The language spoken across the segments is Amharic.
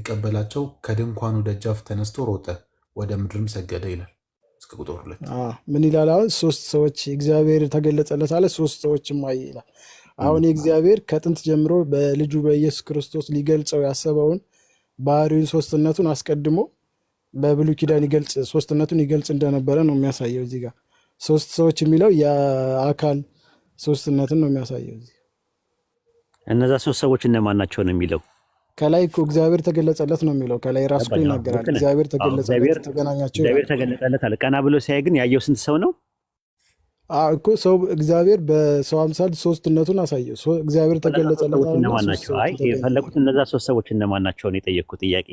ሊቀበላቸው ከድንኳኑ ደጃፍ ተነስቶ ሮጠ፣ ወደ ምድርም ሰገደ ይላል። እስከ ቁጥር 2 ምን ይላል? አሁን ሶስት ሰዎች እግዚአብሔር ተገለጸለት አለ። ሶስት ሰዎችም አየ ይላል። አሁን የእግዚአብሔር ከጥንት ጀምሮ በልጁ በኢየሱስ ክርስቶስ ሊገልጸው ያሰበውን ባህሪውን ሶስትነቱን አስቀድሞ በብሉይ ኪዳን ሶስትነቱን ይገልጽ እንደነበረ ነው የሚያሳየው። እዚህ ጋር ሶስት ሰዎች የሚለው የአካል ሶስትነትን ነው የሚያሳየው። እነዛ ሶስት ሰዎች እነማን ናቸው ነው የሚለው? ከላይ እኮ እግዚአብሔር ተገለጸለት ነው የሚለው። ከላይ ራሱ እኮ ይናገራል። እግዚአብሔር ተገለጸለት፣ ተገናኛቸው። እግዚአብሔር ተገለጸለት አለ። ቀና ብሎ ሲያይ ግን ያየው ስንት ሰው ነው? እኮ ሰው እግዚአብሔር በሰው አምሳል ሶስትነቱን አሳየው። እግዚአብሔር ተገለጸለት። እነማን ናቸው? አይ የፈለኩት እነዛ ሶስት ሰዎች እነማን ናቸው ነው የጠየቅኩት ጥያቄ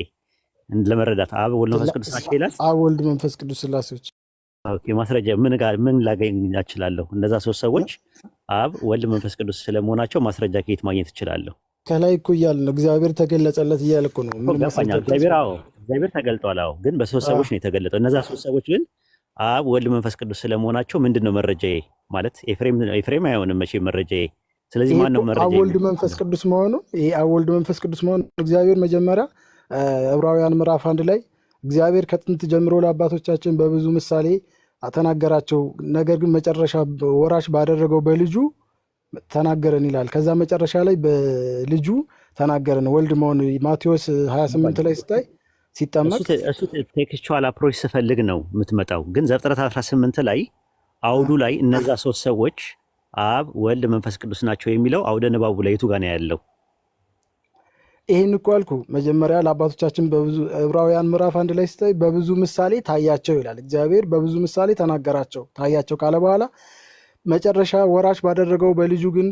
ለመረዳት። አብ ወልድ መንፈስ ቅዱስ ናቸው ይላል። አብ ወልድ መንፈስ ቅዱስ ስላሴዎች። ኦኬ ማስረጃ ምን ላገኝ እችላለሁ? እነዛ ሶስት ሰዎች አብ ወልድ መንፈስ ቅዱስ ስለመሆናቸው ማስረጃ ከየት ማግኘት እችላለሁ? ከላይ እኮ እያልን ነው እግዚአብሔር ተገለጸለት እያልኩ ነው። እግዚአብሔር ተገልጧል። አዎ ግን በሶስት ሰዎች ነው የተገለጠው። እነዛ ሶስት ሰዎች ግን አብ ወልድ መንፈስ ቅዱስ ስለመሆናቸው ምንድነው መረጃዬ? ማለት ኤፍሬም አይሆንም መቼ መረጃዬ። ስለዚህ ማን ነው መረጃዬ? አብ ወልድ መንፈስ ቅዱስ መሆኑ አብ ወልድ መንፈስ ቅዱስ መሆኑ እግዚአብሔር መጀመሪያ ዕብራውያን ምዕራፍ 1 ላይ እግዚአብሔር ከጥንት ጀምሮ ለአባቶቻችን በብዙ ምሳሌ ተናገራቸው፣ ነገር ግን መጨረሻ ወራሽ ባደረገው በልጁ ተናገረን ይላል። ከዛ መጨረሻ ላይ በልጁ ተናገረን ወልድ መሆኑ ማቴዎስ 28 ላይ ስታይ ሲጠመቅ እሱ ቴክስቹዋል አፕሮች ስፈልግ ነው የምትመጣው። ግን ዘፍጥረት 18 ላይ አውዱ ላይ እነዛ ሶስት ሰዎች አብ ወልድ መንፈስ ቅዱስ ናቸው የሚለው አውደ ንባቡ ላይ የቱ ጋር ነው ያለው? ይህን እኮ አልኩ መጀመሪያ ለአባቶቻችን በብዙ ዕብራውያን ምዕራፍ 1 ላይ ስታይ በብዙ ምሳሌ ታያቸው ይላል። እግዚአብሔር በብዙ ምሳሌ ተናገራቸው ታያቸው ካለ በኋላ መጨረሻ ወራሽ ባደረገው በልጁ ግን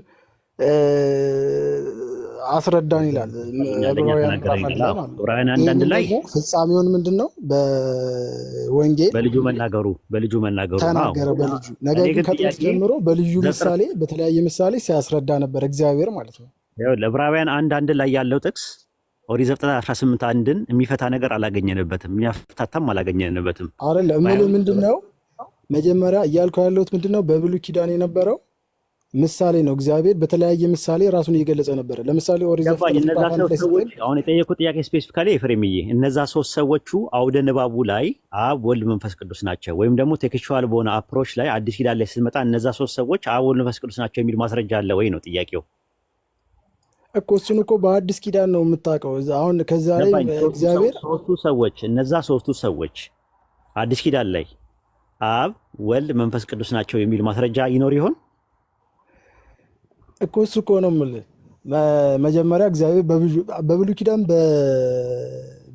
አስረዳን ይላል። ዕብራውያን አንዳንድ ላይ ፍጻሜውን ምንድን ነው በወንጌል በልጁ መናገሩ ተናገረ በልጁ። ነገር ግን ከጥንት ጀምሮ በልዩ ምሳሌ በተለያየ ምሳሌ ሲያስረዳ ነበር እግዚአብሔር ማለት ነው። ዕብራውያን አንድ ላይ ያለው ጥቅስ ኦሪት ዘፍጥረት 18 1ን የሚፈታ ነገር አላገኘንበትም፣ የሚያፍታታም አላገኘንበትም። አይደለም ምንድን ነው መጀመሪያ እያልኩ ያለሁት ምንድን ነው በብሉይ ኪዳን የነበረው ምሳሌ ነው። እግዚአብሔር በተለያየ ምሳሌ ራሱን እየገለጸ ነበረ። ለምሳሌ ኦሪት ዘፍጥረት ሰዎች አሁን የጠየቁት ጥያቄ ስፔሲፊካሊ ኤፍሬምዬ እነዛ ሶስት ሰዎቹ አውደ ንባቡ ላይ አብ ወልድ መንፈስ ቅዱስ ናቸው ወይም ደግሞ ቴክስቹዋል በሆነ አፕሮች ላይ አዲስ ኪዳን ላይ ስትመጣ እነዛ ሶስት ሰዎች አብ ወልድ መንፈስ ቅዱስ ናቸው የሚል ማስረጃ አለ ወይ ነው ጥያቄው እኮ። እሱን እኮ በአዲስ ኪዳን ነው የምታውቀው። አሁን ከዛ ላይ እግዚአብሔር እነዛ ሶስቱ ሰዎች አዲስ ኪዳን ላይ አብ ወልድ መንፈስ ቅዱስ ናቸው የሚል ማስረጃ ይኖር ይሆን እኮ? እሱ እኮ ነው የምልህ መጀመሪያ እግዚአብሔር በብሉይ ኪዳን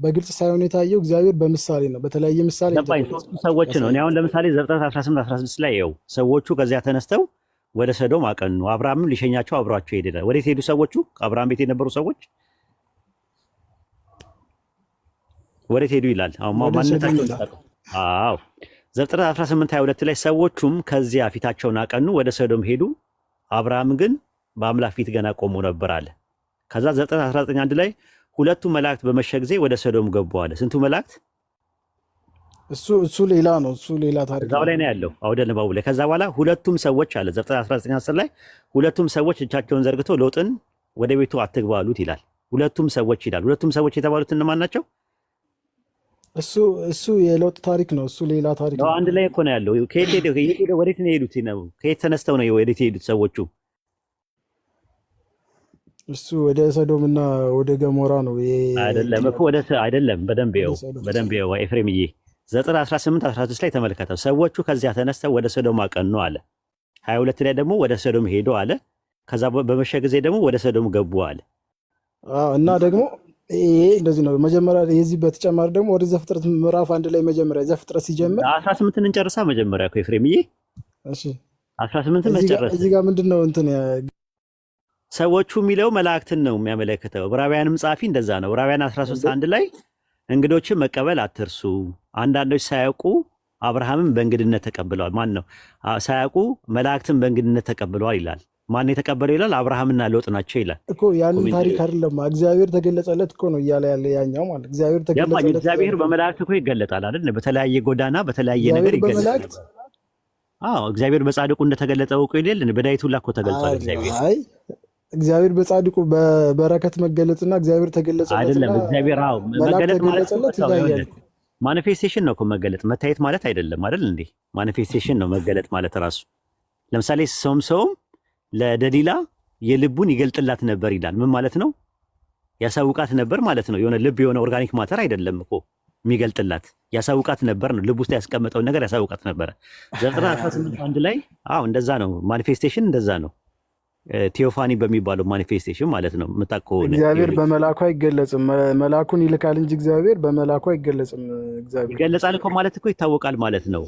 በግልጽ ሳይሆን የታየው እግዚአብሔር በምሳሌ ነው፣ በተለያየ ምሳሌ ሶስቱ ሰዎች ነው። እኔ አሁን ለምሳሌ ዘፍጥረት 18 16 ላይ ይኸው ሰዎቹ ከዚያ ተነስተው ወደ ሰዶም አቀኑ፣ አብርሃምም ሊሸኛቸው አብሯቸው ሄደ። ወዴት ሄዱ ሰዎቹ? ከአብርሃም ቤት የነበሩ ሰዎች ወዴት ሄዱ ይላል። አሁን ማንነታቸው አዎ ዘፍጥረት 18 22 ላይ ሰዎቹም ከዚያ ፊታቸውን አቀኑ ወደ ሰዶም ሄዱ፣ አብርሃም ግን በአምላክ ፊት ገና ቆሞ ነበር አለ። ከዛ ዘፍጥረት 19 1 ላይ ሁለቱ መላእክት በመሸ ጊዜ ወደ ሰዶም ገቡ አለ። ስንቱ መላእክት? እሱ ሌላ ነው። እሱ ሌላ ታሪክ እዛው ላይ ነው ያለው አውደ ንባቡ ላይ። ከዛ በኋላ ሁለቱም ሰዎች አለ ዘፍጥረት 19 10 ላይ ሁለቱም ሰዎች እጃቸውን ዘርግተው ሎጥን ወደ ቤቱ አትግባ አሉት ይላል። ሁለቱም ሰዎች ይላል። ሁለቱም ሰዎች የተባሉት እነማን ናቸው? እሱ የሎጥ ታሪክ ነው። እሱ ሌላ ታሪክ ነው። አንድ ላይ እኮ ነው ያለው። ከየት ሄደው ወዴት ነው የሄዱት? ከየት ተነስተው ነው ወዴት የሄዱት ሰዎቹ? እሱ ወደ ሰዶም እና ወደ ገሞራ ነው። አይደለም እኮ አይደለም። በደንብ ይኸው ኤፍሬምዬ ዘፍጥረት 18 16 ላይ ተመልከተው። ሰዎቹ ከዚያ ተነስተው ወደ ሰዶም አቀኑ አለ። 22 ላይ ደግሞ ወደ ሰዶም ሄዱ አለ። ከዛ በመሸ ጊዜ ደግሞ ወደ ሰዶም ገቡ አለ። እና ደግሞ ይሄ እንደዚህ ነው። መጀመሪያ የዚህ በተጨማሪ ደግሞ ወደ ዘፍጥረት ምዕራፍ 1 ላይ መጀመሪያ ዘፍጥረት ሲጀምር 18ን እንጨርሳ መጀመሪያ እኮ ኤፍሬምዬ። እሺ 18ን መጨረስ እዚህ ጋር ምንድነው እንትን ሰዎቹ የሚለው መላእክትን ነው የሚያመለክተው። ዕብራውያንም ጻፊ እንደዛ ነው። ዕብራውያን 13 1 ላይ እንግዶችን መቀበል አትርሱ፣ አንዳንዶች ሳያውቁ አብርሃምን በእንግድነት ተቀብለዋል። ማን ነው ሳያውቁ መላእክትን በእንግድነት ተቀብለዋል ይላል። ማን የተቀበለው ይላል? አብርሃምና ሎጥ ናቸው ይላል እኮ። ያንን ታሪክ አይደለም እግዚአብሔር ተገለጸለት እኮ ነው እያለ ያለ ያኛው ማለት እግዚአብሔር ተገለጸለት። እግዚአብሔር በመላእክት እኮ ይገለጣል አይደል? በተለያየ ጎዳና በተለያየ ነገር ይገለጣል። እግዚአብሔር በጻድቁ እንደተገለጠው እኮ ይደል? በዳዊት ሁላ እኮ ተገልጧል እግዚአብሔር። እግዚአብሔር በጻድቁ በበረከት መገለጽና እግዚአብሔር ተገለጸለትና አይደለም። እግዚአብሔር መልአክ መገለጥ ማለት ተገለጸለት ይለያያል። ማኒፌስቴሽን ነው እኮ መገለጥ፣ መታየት ማለት አይደለም አይደል እንዴ? ማኒፌስቴሽን ነው መገለጥ ማለት ራሱ። ለምሳሌ ሰውም ለደሊላ የልቡን ይገልጥላት ነበር ይላል። ምን ማለት ነው? ያሳውቃት ነበር ማለት ነው። የሆነ ልብ የሆነ ኦርጋኒክ ማተር አይደለም እኮ የሚገልጥላት፣ ያሳውቃት ነበር ነው። ልብ ውስጥ ያስቀመጠውን ነገር ያሳውቃት ነበረ። ዘፍጥረት 18:1 ላይ እንደዛ ነው። ማኒፌስቴሽን እንደዛ ነው። ቴዎፋኒ በሚባለው ማኒፌስቴሽን ማለት ነው። እግዚአብሔር በመላኩ አይገለጽም፣ መላኩን ይልካል እንጂ እግዚአብሔር በመላኩ አይገለጽም። እግዚአብሔር ይገለጻል እኮ ማለት እኮ ይታወቃል ማለት ነው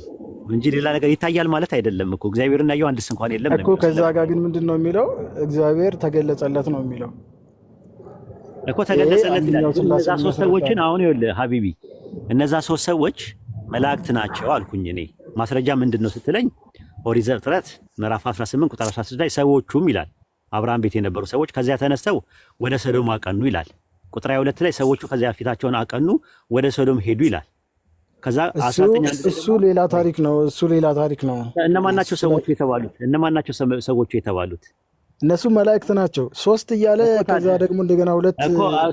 እንጂ ሌላ ነገር ይታያል ማለት አይደለም እኮ። እግዚአብሔርን ያየው አንድስ እንኳን የለም እኮ። ከዛ ጋር ግን ምንድን ነው የሚለው? እግዚአብሔር ተገለጸለት ነው የሚለው እኮ። ተገለጸለት ይላል። እነዛ ሶስት ሰዎችን አሁን ይኸውልህ ሀቢቢ፣ እነዛ ሶስት ሰዎች መላእክት ናቸው አልኩኝ እኔ። ማስረጃ ምንድን ነው ስትለኝ ኦሪት ዘፍጥረት ምዕራፍ 18 ቁጥር 16 ላይ ሰዎቹም ይላል አብርሃም ቤት የነበሩ ሰዎች ከዚያ ተነስተው ወደ ሰዶም አቀኑ ይላል። ቁጥር 22 ላይ ሰዎቹ ከዚያ ፊታቸውን አቀኑ ወደ ሰዶም ሄዱ ይላል። ከዛ እሱ ሌላ ታሪክ ነው። እሱ ሌላ ታሪክ ነው። እነማን ናቸው ሰዎቹ የተባሉት? እነማን ናቸው ሰዎቹ የተባሉት? እነሱ መላእክት ናቸው። ሶስት እያለ ከዛ ደግሞ እንደገና ሁለት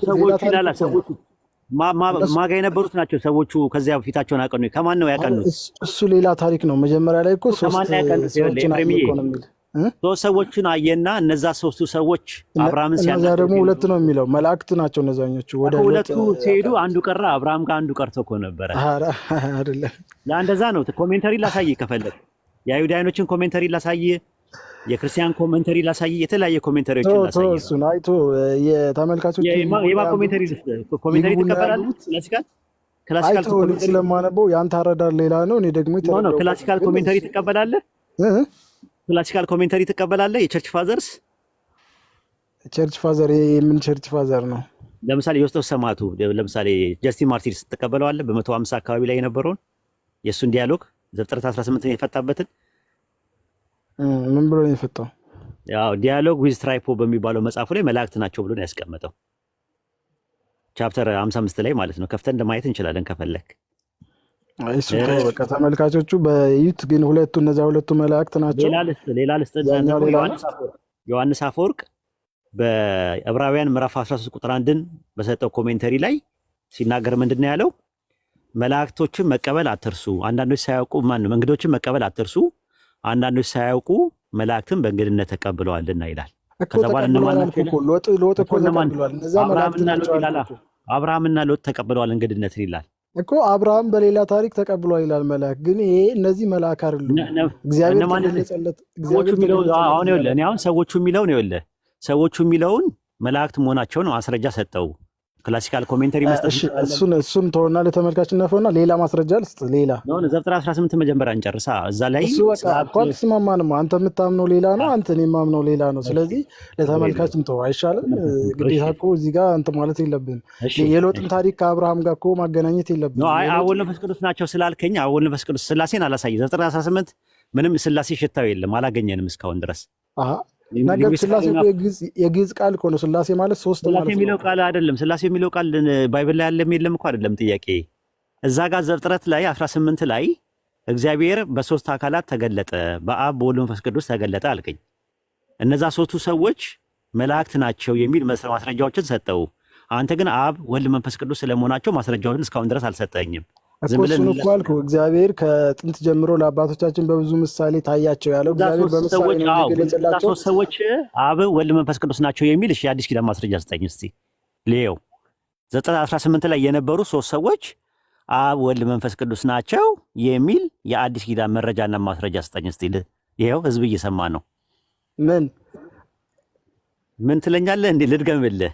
ሰዎቹ ይላል። ሰዎቹ ማጋ የነበሩት ናቸው ሰዎቹ። ከዚያ ፊታቸውን አቀኑ። ከማን ነው ያቀኑት? እሱ ሌላ ታሪክ ነው። መጀመሪያ ላይ እኮ ሶስት ሰዎችን አየና እነዛ ሶስቱ ሰዎች አብርሃምን ሲያናግሩ እነዛ ደግሞ ሁለት ነው የሚለው መላእክት ናቸው። እነዛኞቹ ወደ ሁለቱ ሲሄዱ አንዱ ቀረ። አብርሃም ጋር አንዱ ቀርቶ እኮ ነበረ። አይደለም ለአንደዛ ነው። ኮሜንተሪ ላሳይ ከፈለግ የአይሁዳውያኖችን ኮሜንተሪ ላሳይ፣ የክርስቲያን ኮሜንተሪ ላሳይ፣ የተለያየ ኮሜንተሪዎችን ላሳይ። እሱን አይቶ የተመልካቾች የማ ኮሜንተሪ ትቀበላለህ? ክላሲካል ኮሜንተሪ ስለማነበው ያንተ አረዳድ ሌላ ነው። እኔ ደግሞ ክላሲካል ኮሜንተሪ ትቀበላለህ? ክላሲካል ኮሜንተሪ ትቀበላለህ? የቸርች ፋዘርስ ቸርች ፋዘር የምን ቸርች ፋዘር ነው? ለምሳሌ ዮስጦስ ሰማዕቱ፣ ለምሳሌ ጀስቲን ማርቲርስ ትቀበለዋለህ? በ150 አካባቢ ላይ የነበረውን የእሱን ዲያሎግ ዘፍጥረት 18 የፈታበትን ምን ብሎ ነው የፈታው? ያው ዲያሎግ ዊዝ ትራይፖ በሚባለው መጽሐፉ ላይ መላእክት ናቸው ብሎ ነው ያስቀመጠው። ቻፕተር 55 ላይ ማለት ነው። ከፍተን እንደማየት እንችላለን ከፈለክ። እሱ በቃ ተመልካቾቹ በዩት ግን እነዛ ሁለቱ መላእክት ናቸው። ሌላ ልስጥ ዮሐንስ አፈወርቅ በዕብራውያን ምዕራፍ 13 ቁጥር 1ን በሰጠው ኮሜንተሪ ላይ ሲናገር ምንድን ነው ያለው? መላእክቶችን መቀበል አትርሱ፣ አንዳንዶች ሳያውቁ እንግዶችን መቀበል አትርሱ፣ አንዳንዶች ሳያውቁ መላእክትን በእንግድነት ተቀብለዋልና ይላል። ከዛ በኋላ አብርሃምና ሎጥ ተቀብለዋል እንግድነትን ይላል እኮ። አብርሃም በሌላ ታሪክ ተቀብሏል ይላል መልአክ። ግን ይሄ እነዚህ መልአክ አይደሉም። እግዚአብሔር ተገለጸለት። ሰዎቹ የሚለውን መላእክት መሆናቸውን ማስረጃ ሰጠው። ክላሲካል ኮሜንተሪ መስጠት እሱን ተወና ለተመልካች እናፈውና ሌላ ማስረጃ ልስጥ። ሌላ ነው ዘፍጥረት 18 መጀመሪያ እንጨርሳ። እዛ ላይ እሱ በቃ እንኳን ተስማማንም። አንተ የምታምነው ሌላ ነው፣ አንተ እኔ የማምነው ሌላ ነው። ስለዚህ ለተመልካች እንተው አይሻልም? ግዴታ እኮ እዚህ ጋር እንትን ማለት የለብንም። የሎጥን ታሪክ ከአብርሃም ጋር እኮ ማገናኘት የለብንም። አብ ወልድ መንፈስ ቅዱስ ናቸው ስላልከኝ አብ ወልድ መንፈስ ቅዱስ ስላሴን አላሳይ። ዘፍጥረት 18 ምንም ስላሴ ሽታው የለም፣ አላገኘንም እስካሁን ድረስ። ነገር ስላሴ የግዕዝ ቃል እኮ ነው። ስላሴ ማለት ሶስት ማለት ነው። ስላሴ የሚለው ቃል አይደለም። ስላሴ የሚለው ቃል ባይብል ላይ ያለም የለም እኮ አይደለም ጥያቄ። እዛ ጋር ዘፍጥረት ላይ 18 ላይ እግዚአብሔር በሶስት አካላት ተገለጠ፣ በአብ በወልድ መንፈስ ቅዱስ ተገለጠ አልከኝ። እነዛ ሶስቱ ሰዎች መላእክት ናቸው የሚል ማስረጃዎችን ሰጠው። አንተ ግን አብ ወልድ መንፈስ ቅዱስ ስለመሆናቸው ማስረጃዎችን እስካሁን ድረስ አልሰጠኝም። እሱን እኮ አልኩህ። እግዚአብሔር ከጥንት ጀምሮ ለአባቶቻችን በብዙ ምሳሌ ታያቸው ያለው እግዚአብሔር በምሳሌ ነው የገለጸላቸው። ሶስት ሰዎች አብ ወልድ መንፈስ ቅዱስ ናቸው የሚል እሺ፣ አዲስ ኪዳን ማስረጃ ስጠኝ እስቲ ሌው። ዘፍጥረት 18 ላይ የነበሩ ሶስት ሰዎች አብ ወልድ መንፈስ ቅዱስ ናቸው የሚል የአዲስ ኪዳን መረጃና ማስረጃ ስጠኝ እስቲ። ይሄው ህዝብ እየሰማ ነው። ምን ትለኛለህ እንዴ? ልድገምልህ።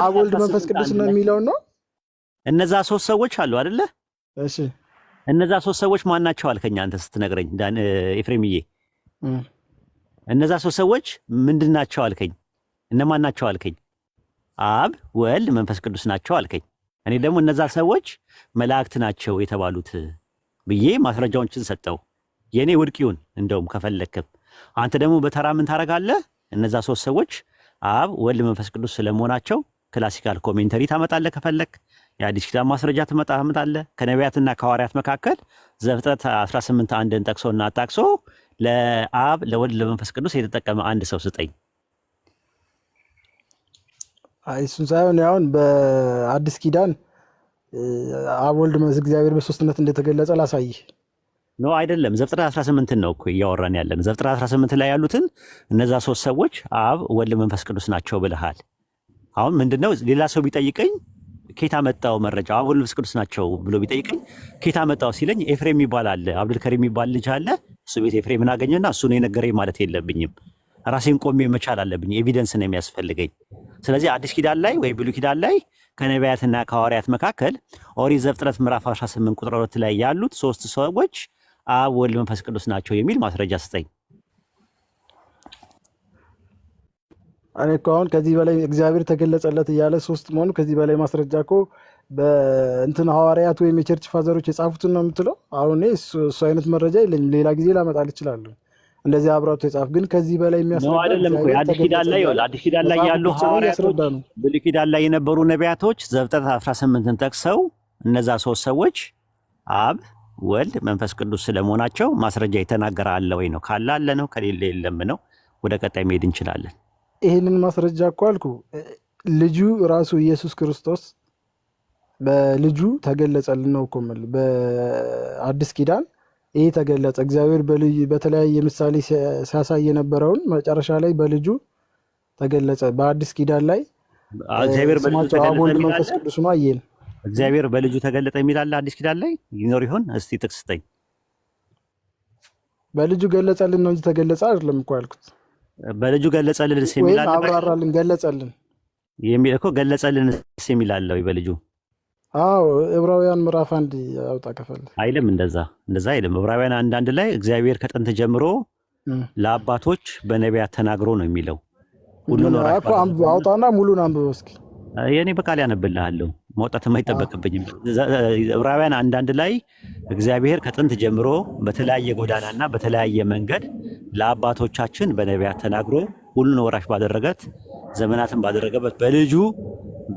አብ ወልድ መንፈስ ቅዱስ ነው የሚለው ነው። እነዛ ሶስት ሰዎች አሉ አይደለ? እሺ እነዛ ሶስት ሰዎች ማን ናቸው አልከኝ አንተ ስትነግረኝ ኤፍሬምዬ። እነዛ ሶስት ሰዎች ምንድን ናቸው አልከኝ? እነማን ናቸው አልከኝ? አብ ወልድ መንፈስ ቅዱስ ናቸው አልከኝ። እኔ ደግሞ እነዛ ሰዎች መላእክት ናቸው የተባሉት ብዬ ማስረጃዎችን ሰጠው። የኔ ውድቅ ይሁን እንደውም ከፈለክም። አንተ ደግሞ በተራ ምን ታደርጋለህ? እነዛ ሶስት ሰዎች አብ ወልድ መንፈስ ቅዱስ ስለመሆናቸው ክላሲካል ኮሜንተሪ ታመጣለህ ከፈለክ፣ የአዲስ ኪዳን ማስረጃ ታመጣለህ። ከነቢያትና ከሐዋርያት መካከል ዘፍጥረት 18 አንድን ጠቅሶና አጣቅሶ ለአብ ለወልድ ለመንፈስ ቅዱስ የተጠቀመ አንድ ሰው ስጠኝ። እሱን ሳይሆን አሁን በአዲስ ኪዳን አብ ወልድ እግዚአብሔር በሶስትነት እንደተገለጸ ላሳይህ። ነው አይደለም። ዘፍጥረት 18 ነው እኮ እያወራን ያለን። ዘፍጥረት 18 ላይ ያሉትን እነዛ ሶስት ሰዎች አብ ወልድ መንፈስ ቅዱስ ናቸው ብለሃል። አሁን ምንድነው ሌላ ሰው ቢጠይቀኝ ኬታ መጣው መረጃ አብ ወልድ መንፈስ ቅዱስ ናቸው ብሎ ቢጠይቀኝ ኬታ መጣው ሲለኝ ኤፍሬም የሚባል አለ፣ አብዱልከሪም የሚባል ልጅ አለ፣ እሱ ቤት ኤፍሬምን አገኘና እሱ ነው የነገረኝ ማለት የለብኝም። ራሴን ቆሜ መቻል አለብኝ። ኤቪደንስ ነው የሚያስፈልገኝ። ስለዚህ አዲስ ኪዳን ላይ ወይ ብሉይ ኪዳን ላይ ከነቢያትና ከሐዋርያት መካከል ኦሪት ዘፍጥረት ምዕራፍ 18 ቁጥር 2 ላይ ያሉት ሶስት ሰዎች አብ ወልድ መንፈስ ቅዱስ ናቸው የሚል ማስረጃ ስጠኝ። እኔ እኮ አሁን ከዚህ በላይ እግዚአብሔር ተገለጸለት እያለ ሶስት መሆኑ ከዚህ በላይ ማስረጃ እኮ በእንትን ሐዋርያት ወይም የቸርች ፋዘሮች የጻፉትን ነው የምትለው። አሁን እሱ አይነት መረጃ የለኝም። ሌላ ጊዜ ላመጣል እችላለሁ እንደዚህ አብራቱ የጻፍ ግን ከዚህ በላይ የሚያስረዳ አይደለም እኮ አዲስ ኪዳን ላይ ያሉ ሐዋርያቶች ብሉይ ኪዳን ላይ የነበሩ ነቢያቶች ዘፍጥረት 18ን ጠቅሰው እነዛ ሶስት ሰዎች አብ ወልድ መንፈስ ቅዱስ ስለመሆናቸው ማስረጃ የተናገረ አለ ወይ ነው? ካለ አለ ነው፣ ከሌለ የለም ነው። ወደ ቀጣይ መሄድ እንችላለን። ይህንን ማስረጃ እኮ አልኩ። ልጁ ራሱ ኢየሱስ ክርስቶስ በልጁ ተገለጸልን ነው እኮ የምልህ። በአዲስ ኪዳን ይህ ተገለጸ። እግዚአብሔር በተለያየ ምሳሌ ሲያሳይ የነበረውን መጨረሻ ላይ በልጁ ተገለጸ። በአዲስ ኪዳን ላይ ስማቸው አብ ወልድ መንፈስ ቅዱስ ነው። አየን እግዚአብሔር በልጁ ተገለጠ የሚል አለ አዲስ ኪዳን ላይ ይኖር ይሆን? እስቲ ጥቅስ ስጠኝ። በልጁ ገለጸልን ነው እንጂ ተገለጸ አይደለም እኮ ያልኩት። በልጁ ገለጸልን የሚል አለ። አብራራልን ገለጸልን የሚል እኮ ገለጸልን የሚል አለ ወይ በልጁ? አዎ ዕብራውያን ምዕራፍ 1 አውጣ ከፈለ አይልም። እንደዛ አይልም። ዕብራውያን 1:1 ላይ እግዚአብሔር ከጥንት ጀምሮ ለአባቶች በነቢያት ተናግሮ ነው የሚለው። ሁሉን እኮ አውጣና ሙሉን አንብበው እስኪ። የኔ በቃል ያነብልሃለሁ፣ መውጣት የማይጠበቅብኝም። ዕብራውያን 1:1 ላይ እግዚአብሔር ከጥንት ጀምሮ በተለያየ ጎዳናና በተለያየ መንገድ ለአባቶቻችን በነቢያት ተናግሮ ሁሉን ወራሽ ባደረገት ዘመናትን ባደረገበት በልጁ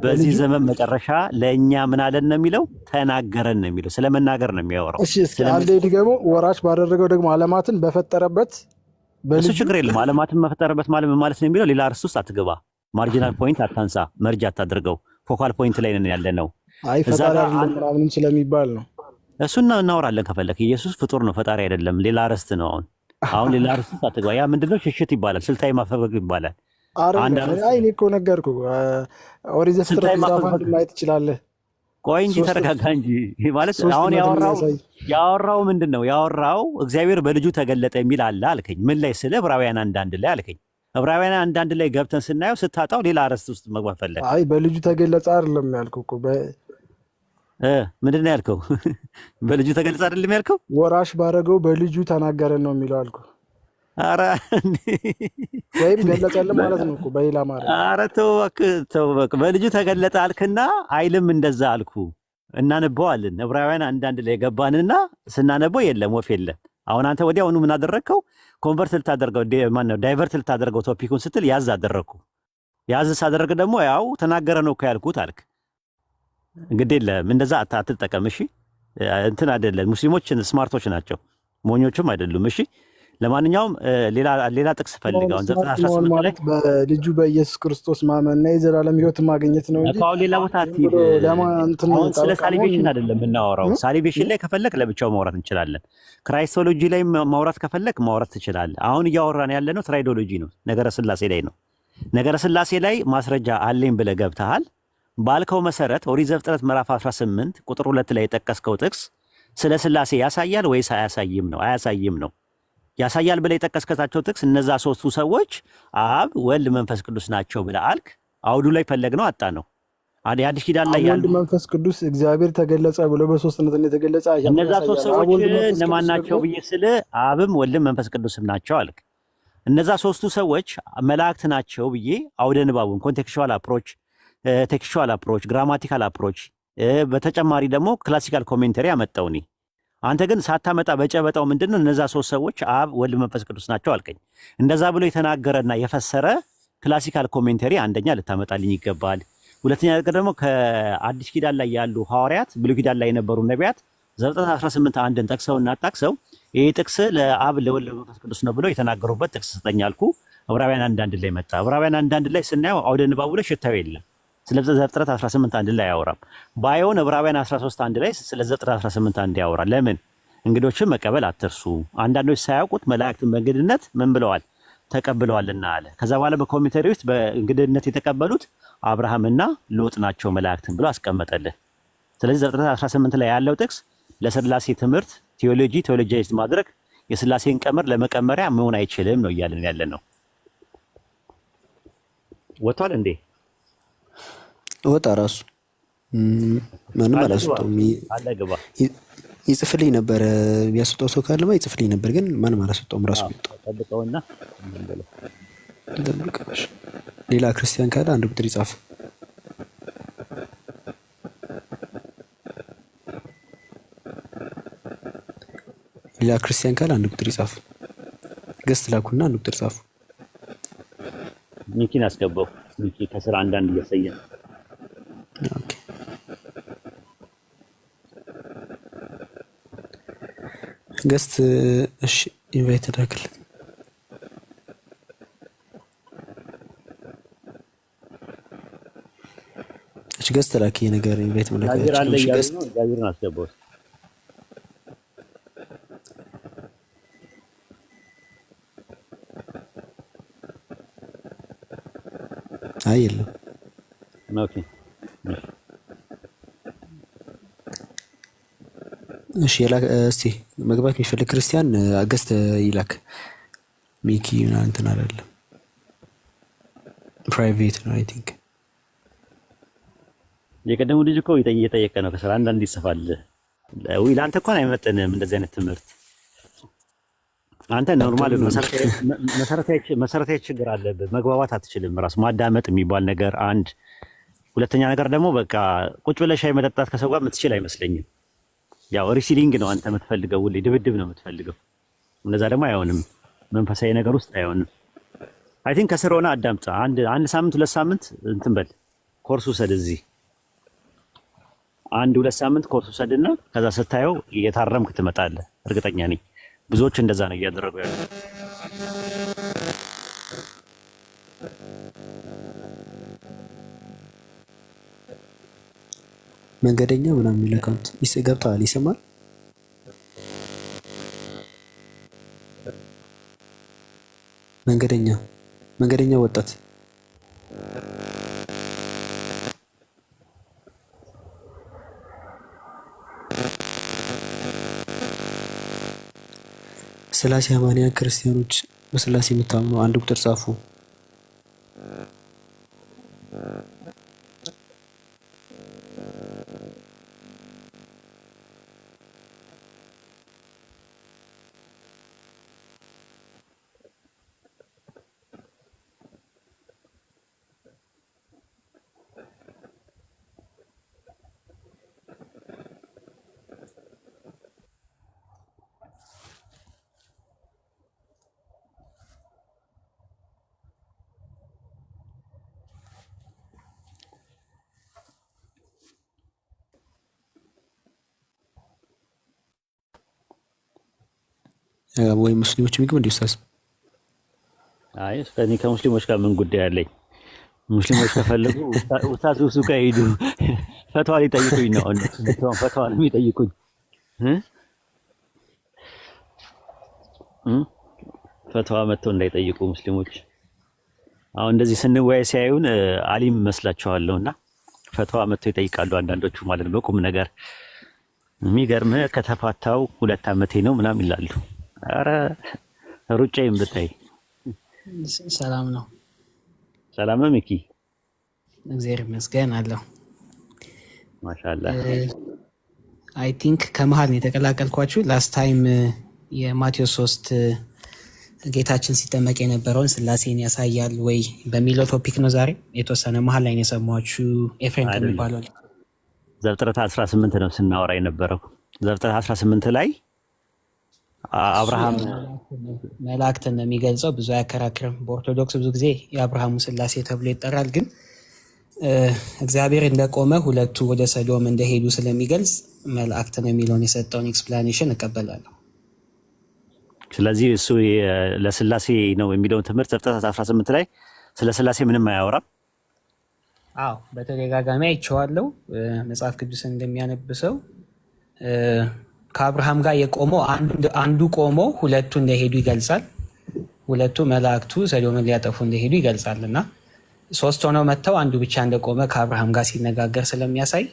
በዚህ ዘመን መጨረሻ ለእኛ ምን አለን ነው የሚለው? ተናገረን ነው የሚለው። ስለመናገር ነው የሚያወራው። እሺ እስኪ አንዴ ደግሞ ወራሽ ባደረገው ደግሞ ዓለማትን በፈጠረበት እሱ ችግር የለም። ዓለማትን በፈጠረበት ማለት ነው የሚለው። ሌላ እርስ ውስጥ አትግባ። ማርጂናል ፖይንት አታንሳ፣ መርጅ አታድርገው። ፎካል ፖይንት ላይ ነን ያለ ነው። አይ ፈጣሪ አይደለም ምናምን ስለሚባል ነው። እሱን እናወራለን ከፈለክ። ኢየሱስ ፍጡር ነው፣ ፈጣሪ አይደለም። ሌላ አርስት ነው። አሁን ሌላ አርስት ውስጥ አትግባ። ያ ምንድነው? ሽሽት ይባላል፣ ስልታዊ ማፈግፈግ ይባላል። አይ እኔ እኮ ነገርኩህ። ኦሪት ዘፍጥረት ማየት ትችላለህ። ቆይ እንጂ ተረጋጋ እንጂ። ማለት አሁን ያወራው ምንድን ነው? ያወራው እግዚአብሔር በልጁ ተገለጠ የሚል አለ አልከኝ። ምን ላይ? ስለ ዕብራውያን 1:1 ላይ አልከኝ። ዕብራውያን 1:1 ላይ ገብተን ስናየው ስታጣው ሌላ አርዕስት ውስጥ መግባት ፈለግ። አይ በልጁ ተገለጸ አይደለም ያልከው እኮ። ምንድን ነው ያልከው? በልጁ ተገለጸ አይደለም ያልከው? ወራሽ ባረገው በልጁ ተናገረን ነው የሚለው አልኩ። ኧረ ወይም ገለጸልን ማለት ነው እኮ በሌላ ማለት። ኧረ ተው እባክህ በልጁ ተገለጠ አልክና አይልም እንደዛ አልኩ። እናነበዋለን። ዕብራውያን 1:1 ላይ ገባንና ስናነበው የለም፣ ወፍ የለም። አሁን አንተ ወዲያውኑ ምን አደረግከው? ኮንቨርት ልታደርገው ማነው ዳይቨርት ልታደርገው ቶፒኩን ስትል ያዝ አደረግኩ። ያዝ ሳደረግ ደግሞ ያው ተናገረ ነው እኮ ያልኩት አልክ። እንግዲህ የለም እንደዛ አትጠቀም እሺ። እንትን አይደለም፣ ሙስሊሞች ስማርቶች ናቸው፣ ሞኞችም አይደሉም እሺ። ለማንኛውም ሌላ ጥቅስ ፈልግ። አሁን ዘፍጥረት 18 ላይ በልጁ በኢየሱስ ክርስቶስ ማመንና የዘላለም ሕይወት ማግኘት ነው እንጂ አሁን ሌላ ቦታ አሁን ስለ ሳሊቬሽን አይደለም የምናወራው። ሳሊቬሽን ላይ ከፈለክ ለብቻው ማውራት እንችላለን። ክራይስቶሎጂ ላይ ማውራት ከፈለክ ማውራት ትችላለህ። አሁን እያወራን ያለ ነው ትራይዶሎጂ ነው፣ ነገረ ስላሴ ላይ ነው። ነገረ ስላሴ ላይ ማስረጃ አለኝ ብለህ ገብተሃል። ባልከው መሰረት ኦሪት ዘፍጥረት ምዕራፍ 18 ቁጥር 2 ላይ የጠቀስከው ጥቅስ ስለ ስላሴ ያሳያል ወይስ አያሳይም ነው? አያሳይም ነው። ያሳያል ብለህ የጠቀስከታቸው ጥቅስ እነዛ ሶስቱ ሰዎች አብ ወልድ መንፈስ ቅዱስ ናቸው ብለህ አልክ። አውዱ ላይ ፈለግነው አጣ ነው። የአዲስ ኪዳን ላይ ወልድ መንፈስ ቅዱስ እግዚአብሔር ተገለጸ ብሎ በሶስትነት እንደተገለጸ እነዛ ሶስት ሰዎች እነማን ናቸው ብዬ ስለ አብም ወልድም መንፈስ ቅዱስም ናቸው አልክ። እነዛ ሶስቱ ሰዎች መላእክት ናቸው ብዬ አውደ ንባቡን ኮንቴክስቹዋል አፕሮች፣ ቴክስቹዋል አፕሮች፣ ግራማቲካል አፕሮች በተጨማሪ ደግሞ ክላሲካል ኮሜንተሪ አመጣውኒ። አንተ ግን ሳታመጣ በጨበጣው ምንድነው እነዛ ሶስት ሰዎች አብ ወልድ መንፈስ ቅዱስ ናቸው አልከኝ። እንደዛ ብሎ የተናገረና የፈሰረ ክላሲካል ኮሜንተሪ አንደኛ ልታመጣልኝ ይገባል። ሁለተኛ ነገር ደግሞ ከአዲስ ኪዳን ላይ ያሉ ሐዋርያት ብሉይ ኪዳን ላይ የነበሩ ነቢያት ዘፍጥረት 18:1ን ጠቅሰውና አጣቅሰው ይሄ ጥቅስ ለአብ ለወልድ ለመንፈስ ቅዱስ ነው ብለው የተናገሩበት ጥቅስ ስጠኝ አልኩ። ዕብራውያን 1:1 ላይ መጣ። ዕብራውያን 1:1 ላይ ስናየው አውደ ንባቡ ላይ ሽታው የለም። ስለ ዘፍጥረት 18 አንድ ላይ አያወራም። ባይሆን ዕብራውያን 13 አንድ ላይ ስለ ዘፍጥረት 18 አንድ ያወራል። ለምን? እንግዶችን መቀበል አትርሱ፣ አንዳንዶች ሳያውቁት መላእክትን በእንግድነት ምን ብለዋል ተቀብለዋልና አለ። ከዛ በኋላ በኮሚቴሪ ውስጥ በእንግድነት የተቀበሉት አብርሃምና ሎጥ ናቸው መላእክትን ብሎ አስቀመጠልን። ስለዚህ ዘፍጥረት 18 ላይ ያለው ጥቅስ ለስላሴ ትምህርት ቴዎሎጂይዝ ማድረግ የስላሴን ቀመር ለመቀመሪያ መሆን አይችልም ነው እያልን ያለ ነው። ወጥቷል እንዴ? ወጣ ራሱ ማንም አላስወጣውም። አለግባ ይጽፍልኝ ነበር ቢያስወጣው ሰው ካለማ ይጽፍልኝ ነበር፣ ግን ማንም አላስወጣውም። ራሱ ወጣ። ጠብቀውና ጠብቀሽ ሌላ ክርስቲያን ካለ አንድ ቁጥር ይጻፍ። ሌላ ክርስቲያን ካለ አንድ ቁጥር ይጻፍ። ገስት ላኩና አንድ ቁጥር ጻፉ። ሚኪን አስገባው። ሚኪ ከስራ አንዳንድ እያሳየ ነው። ኦኬ ገስት እሺ፣ ኢንቫይት ተደረገለት። እሺ ገስት ላኪ ነገር ኢንቫይት መላካችሁ። እሺ ገስት ጋቢርን አስገባው። አይ የለም። ኦኬ እሺ እስቲ መግባት የሚፈልግ ክርስቲያን ገስት ይላክ። ሚኪ ምናምን እንትን አይደለም፣ ፕራይቬት ነው አይ ቲንክ። የቀደሙ ልጅ እኮ እየጠየቀ ነው ከስራ አንዳንድ ይጽፋል። ወይ ለአንተ እንኳን አይመጥንም እንደዚህ አይነት ትምህርት። አንተ ኖርማል መሰረታዊ ችግር አለብህ። መግባባት አትችልም። ራስ ማዳመጥ የሚባል ነገር አንድ። ሁለተኛ ነገር ደግሞ በቃ ቁጭ ብለህ ሻይ መጠጣት ከሰው ጋር የምትችል አይመስለኝም። ያው ሪሲሊንግ ነው አንተ የምትፈልገው፣ ሁሌ ድብድብ ነው የምትፈልገው። እንደዛ ደግሞ አይሆንም፣ መንፈሳዊ ነገር ውስጥ አይሆንም። አይ ቲንክ ከስር ሆነ አዳምጣ። አንድ ሳምንት 2 ሳምንት እንትን በል ኮርስ ውሰድ። እዚህ 1-2 ሳምንት ኮርስ ውሰድና ከዛ ስታየው እየታረምክ ትመጣለህ። እርግጠኛ ነኝ ብዙዎች እንደዛ ነው እያደረጉ ያሉት። መንገደኛ ምናምን የሚለካት ገብተዋል። ይሰማል። መንገደኛ ወጣት ስላሴ አማንያን ክርስቲያኖች በስላሴ የምታምኑ አንድ ቁጥር ጻፉ። ወይ ሙስሊሞች የሚግቡ እንዴ ኡስታዝ? አይ እስከዚህ ከሙስሊሞች ጋር ምን ጉዳይ አለኝ? ሙስሊሞች ከፈለጉ ኡስታዝ እሱ ጋር ሄዱ። ፈትዋ ሊጠይቁኝ ነው። ፈትዋ ነው የሚጠይቁኝ። ፈትዋ መጥተው እንዳይጠይቁ ሙስሊሞች። አሁን እንደዚህ ስንወያይ ሲያዩን አሊም መስላቸዋለሁና ፈትዋ መጥተው ይጠይቃሉ አንዳንዶቹ ማለት ነው። በቁም ነገር የሚገርምህ ከተፋታው 2 ዓመቴ ነው ምናምን ይላሉ። አረ ሩጫዬን ብታይ። ሰላም ነው። ሰላም ነው ሚኪ? እግዚአብሔር ይመስገን አለሁ። ማሻአላህ። አይ ቲንክ ከመሀል ነው የተቀላቀልኳችሁ። ላስት ታይም የማቴዎስ 3 ጌታችን ሲጠመቅ የነበረውን ስላሴን ያሳያል ወይ በሚለው ቶፒክ ነው ዛሬ የተወሰነ መሀል ላይ ነው የሰማችሁ። ኤፍሬም ከሚባለው ዘፍጥረት 18 ነው ስናወራ የነበረው። ዘፍጥረት 18 ላይ አብርሃም መላእክትን ነው የሚገልጸው። ብዙ አያከራክርም። በኦርቶዶክስ ብዙ ጊዜ የአብርሃሙ ስላሴ ተብሎ ይጠራል። ግን እግዚአብሔር እንደቆመ ሁለቱ ወደ ሰዶም እንደሄዱ ስለሚገልጽ መላእክት ነው የሚለውን የሰጠውን ኤክስፕላኔሽን እቀበላለሁ። ስለዚህ እሱ ለስላሴ ነው የሚለውን ትምህርት ዘፍጥረት 18 ላይ ስለ ስላሴ ምንም አያወራም። አዎ በተደጋጋሚ አይቼዋለሁ። መጽሐፍ ቅዱስን እንደሚያነብሰው ከአብርሃም ጋር የቆመው አንዱ ቆሞ ሁለቱ እንደሄዱ ይገልጻል። ሁለቱ መላእክቱ ሰዶምን ሊያጠፉ እንደሄዱ ይገልጻል እና ሶስት ሆነው መጥተው አንዱ ብቻ እንደቆመ ከአብርሃም ጋር ሲነጋገር ስለሚያሳይ